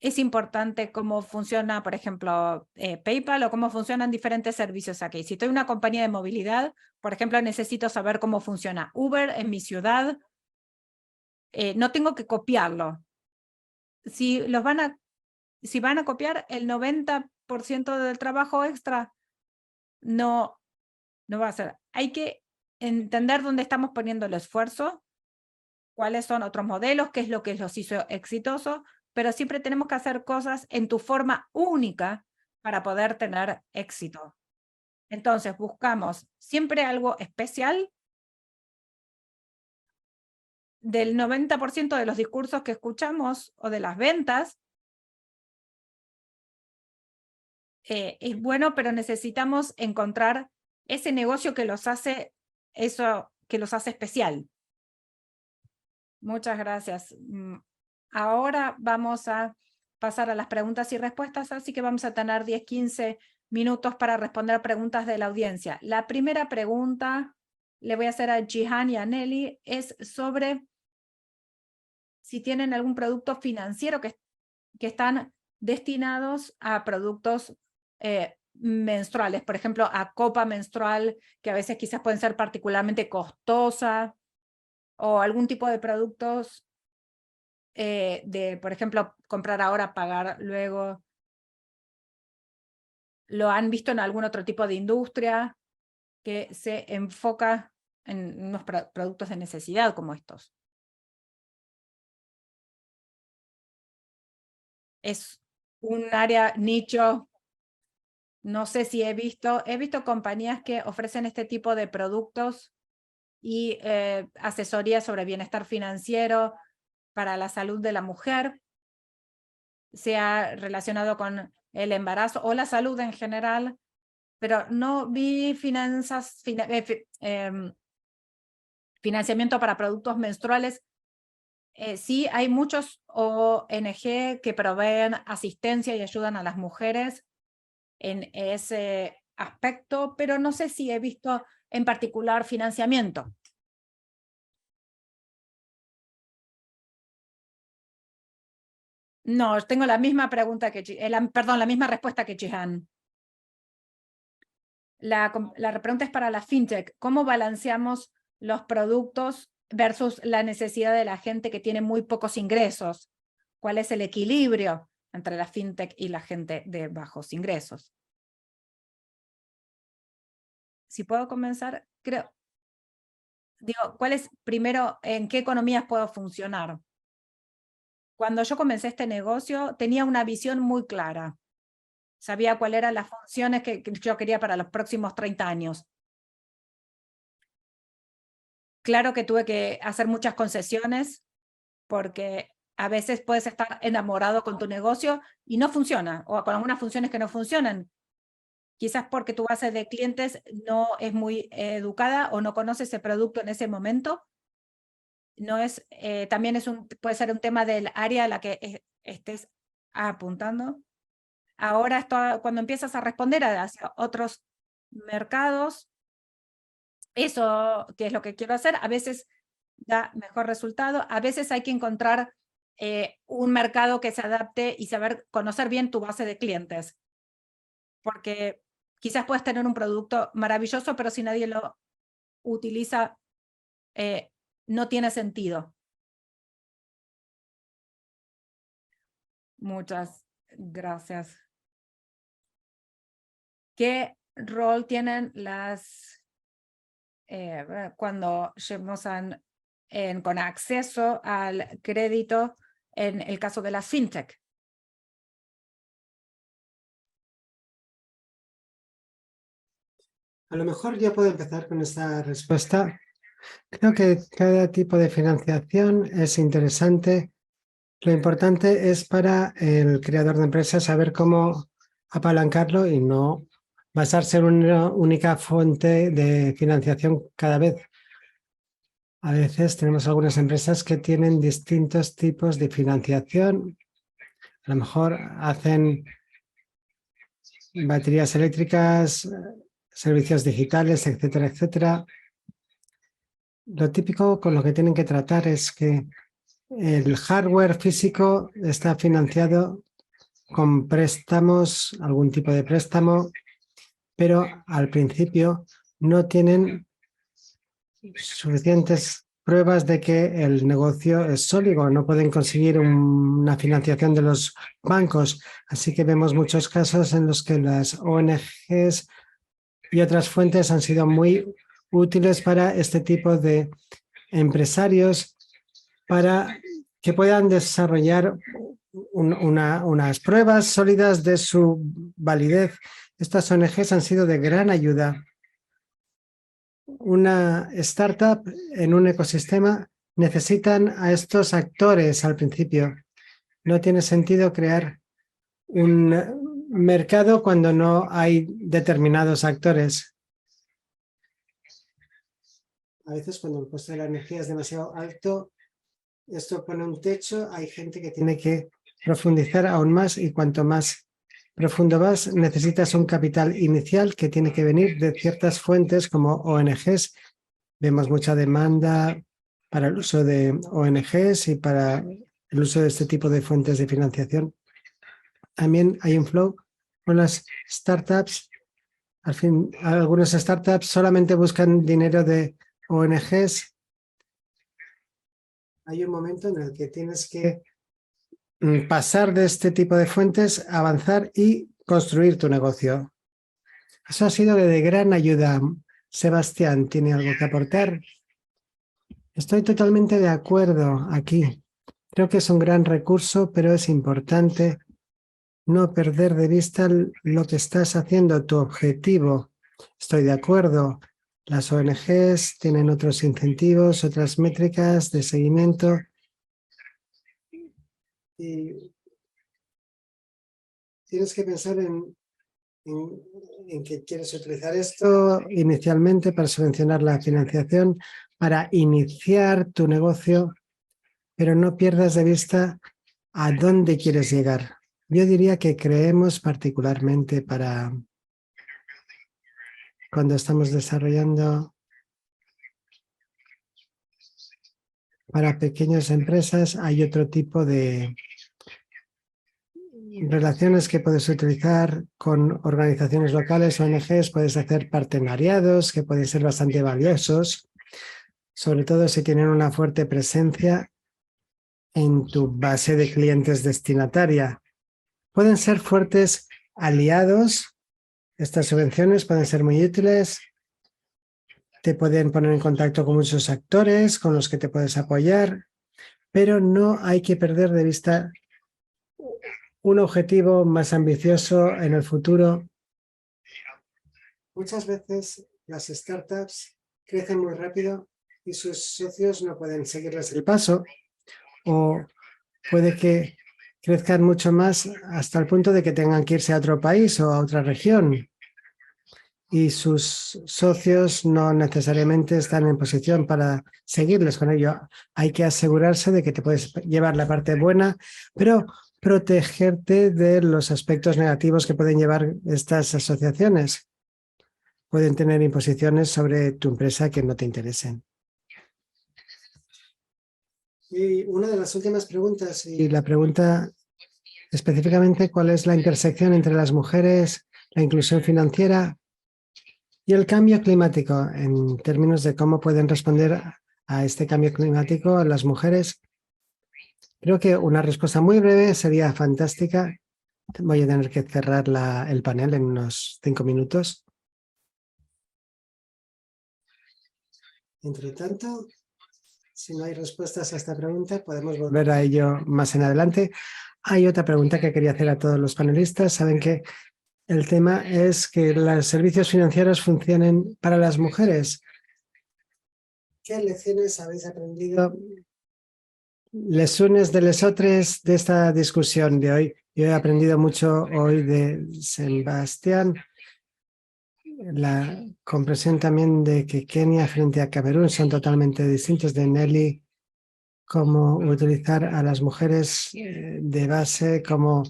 Es importante cómo funciona, por ejemplo, PayPal o cómo funcionan diferentes servicios aquí. Si estoy en una compañía de movilidad, por ejemplo, necesito saber cómo funciona Uber en mi ciudad. No tengo que copiarlo. Si van a copiar el 90% del trabajo extra, no va a ser. Hay que entender dónde estamos poniendo el esfuerzo, cuáles son otros modelos, qué es lo que los hizo exitosos, pero siempre tenemos que hacer cosas en tu forma única para poder tener éxito. Entonces, buscamos siempre algo especial. Del 90% de los discursos que escuchamos o de las ventas, es bueno, pero necesitamos encontrar ese negocio que los hace especial. Muchas gracias. Ahora vamos a pasar a las preguntas y respuestas, así que vamos a tener 10-15 minutos para responder preguntas de la audiencia. La primera pregunta le voy a hacer a Jihan y a Nelly, es sobre si tienen algún producto financiero que están destinados a productos menstruales, por ejemplo, a copa menstrual, que a veces quizás pueden ser particularmente costosa, o algún tipo de productos por ejemplo, comprar ahora, pagar luego. ¿Lo han visto en algún otro tipo de industria que se enfoca en unos productos de necesidad como estos? Es un área nicho. No sé si he visto compañías que ofrecen este tipo de productos y asesoría sobre bienestar financiero para la salud de la mujer, sea relacionado con el embarazo o la salud en general, pero no vi financiamiento para productos menstruales. Sí, hay muchos ONG que proveen asistencia y ayudan a las mujeres en ese aspecto, pero no sé si he visto en particular financiamiento. No, tengo la misma pregunta perdón, la misma respuesta que Jihan. La pregunta es para la fintech. ¿Cómo balanceamos los productos versus la necesidad de la gente que tiene muy pocos ingresos? ¿Cuál es el equilibrio entre la fintech y la gente de bajos ingresos? Si puedo comenzar, primero, ¿en qué economías puedo funcionar? Cuando yo comencé este negocio, tenía una visión muy clara. Sabía cuáles eran las funciones que yo quería para los próximos 30 años. Claro que tuve que hacer muchas concesiones, porque a veces puedes estar enamorado con tu negocio y no funciona, o con algunas funciones que no funcionan. Quizás porque tu base de clientes no es muy educada o no conoce ese producto en ese momento. También puede ser un tema del área a la que estés apuntando. Ahora, cuando empiezas a responder hacia otros mercados, eso, que es lo que quiero hacer, a veces da mejor resultado. A veces hay que encontrar un mercado que se adapte y conocer bien tu base de clientes. Porque quizás puedes tener un producto maravilloso, pero si nadie lo utiliza, no tiene sentido. Muchas gracias. ¿Qué rol tienen cuando llegamos con acceso al crédito en el caso de las fintech? A lo mejor yo puedo empezar con esta respuesta. Creo que cada tipo de financiación es interesante. Lo importante es para el creador de empresas saber cómo apalancarlo y no basarse en una única fuente de financiación cada vez. A veces tenemos algunas empresas que tienen distintos tipos de financiación. A lo mejor hacen baterías eléctricas, servicios digitales, etcétera, etcétera. Lo típico con lo que tienen que tratar es que el hardware físico está financiado con préstamos, algún tipo de préstamo, pero al principio no tienen suficientes pruebas de que el negocio es sólido, no pueden conseguir una financiación de los bancos. Así que vemos muchos casos en los que las ONGs y otras fuentes han sido muy útiles para este tipo de empresarios para que puedan desarrollar unas pruebas sólidas de su validez. Estas ONGs han sido de gran ayuda. Una startup en un ecosistema necesitan a estos actores al principio. No tiene sentido crear un mercado cuando no hay determinados actores. A veces cuando el coste de la energía es demasiado alto, esto pone un techo, hay gente que tiene que profundizar aún más y cuanto más profundo vas, necesitas un capital inicial que tiene que venir de ciertas fuentes como ONGs. Vemos mucha demanda para el uso de ONGs y para el uso de este tipo de fuentes de financiación. También hay un flow con las startups. Al fin, algunas startups solamente buscan dinero de ONGs. Hay un momento en el que tienes que pasar de este tipo de fuentes, avanzar y construir tu negocio. Eso ha sido de gran ayuda. Sebastián, ¿tiene algo que aportar? Estoy totalmente de acuerdo aquí. Creo que es un gran recurso, pero es importante no perder de vista lo que estás haciendo, tu objetivo. Estoy de acuerdo. Las ONGs tienen otros incentivos, otras métricas de seguimiento. Y tienes que pensar en que quieres utilizar esto inicialmente para subvencionar la financiación, para iniciar tu negocio, pero no pierdas de vista a dónde quieres llegar. Yo diría que creemos particularmente para cuando estamos desarrollando para pequeñas empresas, hay otro tipo de relaciones que puedes utilizar con organizaciones locales, ONGs, puedes hacer partenariados que pueden ser bastante valiosos, sobre todo si tienen una fuerte presencia en tu base de clientes destinataria. Pueden ser fuertes aliados. Estas subvenciones pueden ser muy útiles. Te pueden poner en contacto con muchos actores con los que te puedes apoyar, pero no hay que perder de vista un objetivo más ambicioso en el futuro. Muchas veces las startups crecen muy rápido y sus socios no pueden seguirles el paso, o puede que crezcan mucho más hasta el punto de que tengan que irse a otro país o a otra región. Y sus socios no necesariamente están en posición para seguirles con ello. Hay que asegurarse de que te puedes llevar la parte buena, pero protegerte de los aspectos negativos que pueden llevar estas asociaciones. Pueden tener imposiciones sobre tu empresa que no te interesen. Y una de las últimas preguntas, y la pregunta específicamente, ¿cuál es la intersección entre las mujeres, la inclusión financiera y el cambio climático en términos de cómo pueden responder a este cambio climático las mujeres? Creo que una respuesta muy breve sería fantástica. Voy a tener que cerrar el panel en unos 5 minutos. Entre tanto, si no hay respuestas a esta pregunta, podemos volver a ello más en adelante. Hay otra pregunta que quería hacer a todos los panelistas. Saben que el tema es que los servicios financieros funcionen para las mujeres. ¿Qué lecciones habéis aprendido? Les unes de lesotres de esta discusión de hoy. Yo he aprendido mucho hoy de Sebastián. la comprensión también de que Kenia frente a Camerún son totalmente distintos, de Nelly, cómo utilizar a las mujeres de base como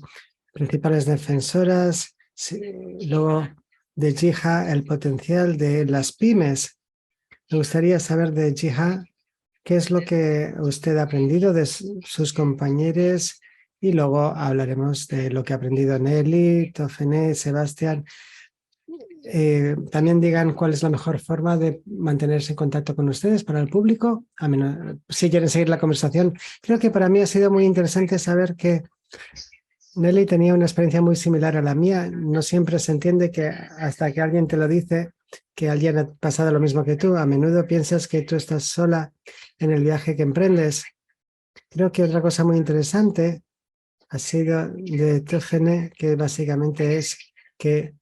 principales defensoras, luego de Jiha el potencial de las pymes. Me gustaría saber de Jiha qué es lo que usted ha aprendido de sus compañeros y luego hablaremos de lo que ha aprendido Nelly, Tofene, Sebastián. También digan cuál es la mejor forma de mantenerse en contacto con ustedes para el público, si quieren seguir la conversación. Creo que para mí ha sido muy interesante saber que Nelly tenía una experiencia muy similar a la mía. No siempre se entiende que hasta que alguien te lo dice, que alguien ha pasado lo mismo que tú. A menudo piensas que tú estás sola en el viaje que emprendes. Creo que otra cosa muy interesante ha sido de Tofene, que básicamente es que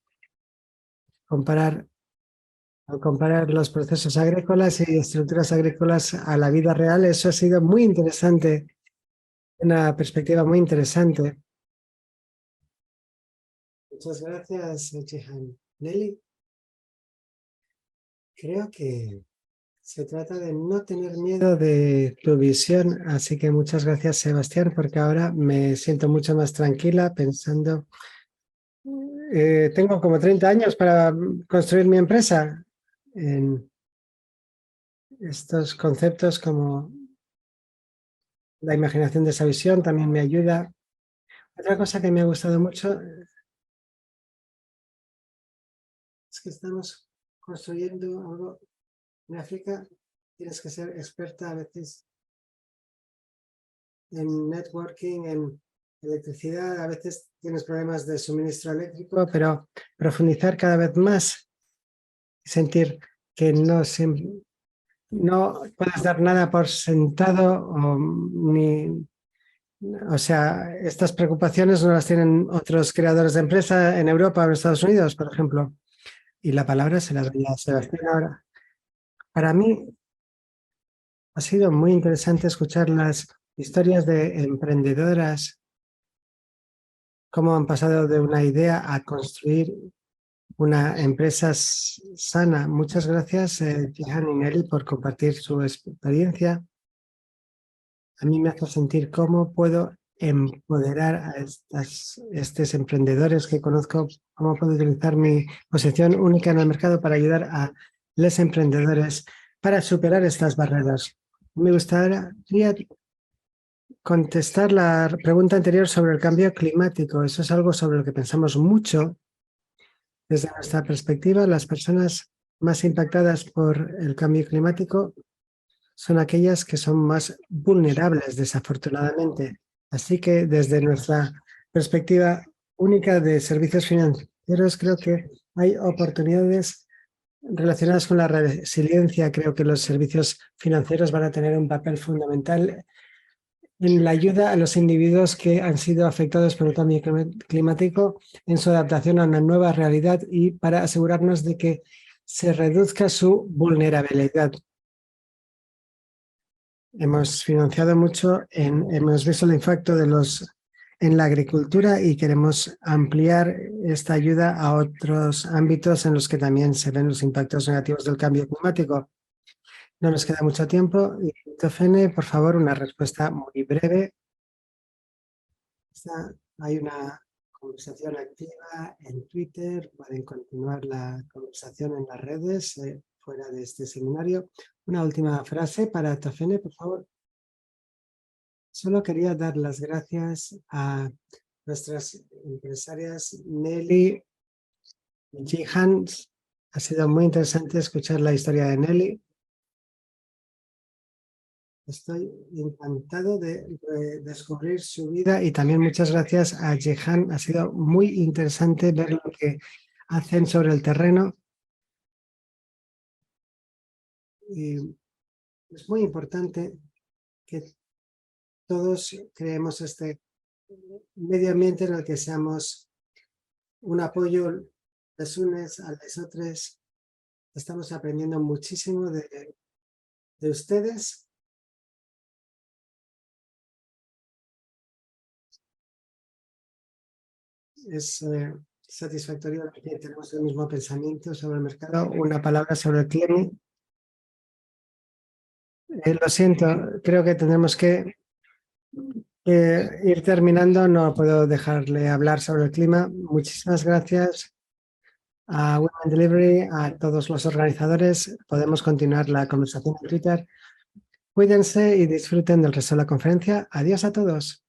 al comparar los procesos agrícolas y estructuras agrícolas a la vida real, eso ha sido muy interesante, una perspectiva muy interesante. Muchas gracias, Jihan. Nelly, creo que se trata de no tener miedo de tu visión, así que muchas gracias, Sebastián, porque ahora me siento mucho más tranquila pensando, tengo como 30 años para construir mi empresa. En estos conceptos como la imaginación de esa visión también me ayuda. Otra cosa que me ha gustado mucho es que estamos construyendo algo en África. Tienes que ser experta a veces en networking, en electricidad, a veces tienes problemas de suministro eléctrico, pero profundizar cada vez más y sentir que no puedes dar nada por sentado o sea, estas preocupaciones no las tienen otros creadores de empresa en Europa o en Estados Unidos, por ejemplo. Y la palabra se la doy a Sebastián ahora. Para mí ha sido muy interesante escuchar las historias de emprendedoras, cómo han pasado de una idea a construir una empresa sana. Muchas gracias, Jihan y Nelly, por compartir su experiencia. A mí me hace sentir cómo puedo empoderar a estos emprendedores que conozco, cómo puedo utilizar mi posición única en el mercado para ayudar a los emprendedores para superar estas barreras. Me gustaría contestar la pregunta anterior sobre el cambio climático. Eso es algo sobre lo que pensamos mucho. Desde nuestra perspectiva, las personas más impactadas por el cambio climático son aquellas que son más vulnerables, desafortunadamente. Así que desde nuestra perspectiva única de servicios financieros, creo que hay oportunidades relacionadas con la resiliencia. Creo que los servicios financieros van a tener un papel fundamental en la ayuda a los individuos que han sido afectados por el cambio climático en su adaptación a una nueva realidad y para asegurarnos de que se reduzca su vulnerabilidad. Hemos financiado mucho, hemos visto el impacto en la agricultura y queremos ampliar esta ayuda a otros ámbitos en los que también se ven los impactos negativos del cambio climático. No nos queda mucho tiempo. Tofene, por favor, una respuesta muy breve. Hay una conversación activa en Twitter. Pueden continuar la conversación en las redes fuera de este seminario. Una última frase para Tofene, por favor. Solo quería dar las gracias a nuestras empresarias Nelly y Jihan. Ha sido muy interesante escuchar la historia de Nelly. Estoy encantado de descubrir su vida y también muchas gracias a Jihan. Ha sido muy interesante ver lo que hacen sobre el terreno. Y es muy importante que todos creemos este medio ambiente en el que seamos un apoyo les unes a los otros. Estamos aprendiendo muchísimo de ustedes. Es satisfactorio que tenemos el mismo pensamiento sobre el mercado. Una palabra sobre el clima. Lo siento, creo que tendremos que ir terminando. No puedo dejarle hablar sobre el clima. Muchísimas gracias a Women Delivery, a todos los organizadores. Podemos continuar la conversación en Twitter. Cuídense y disfruten del resto de la conferencia. Adiós a todos.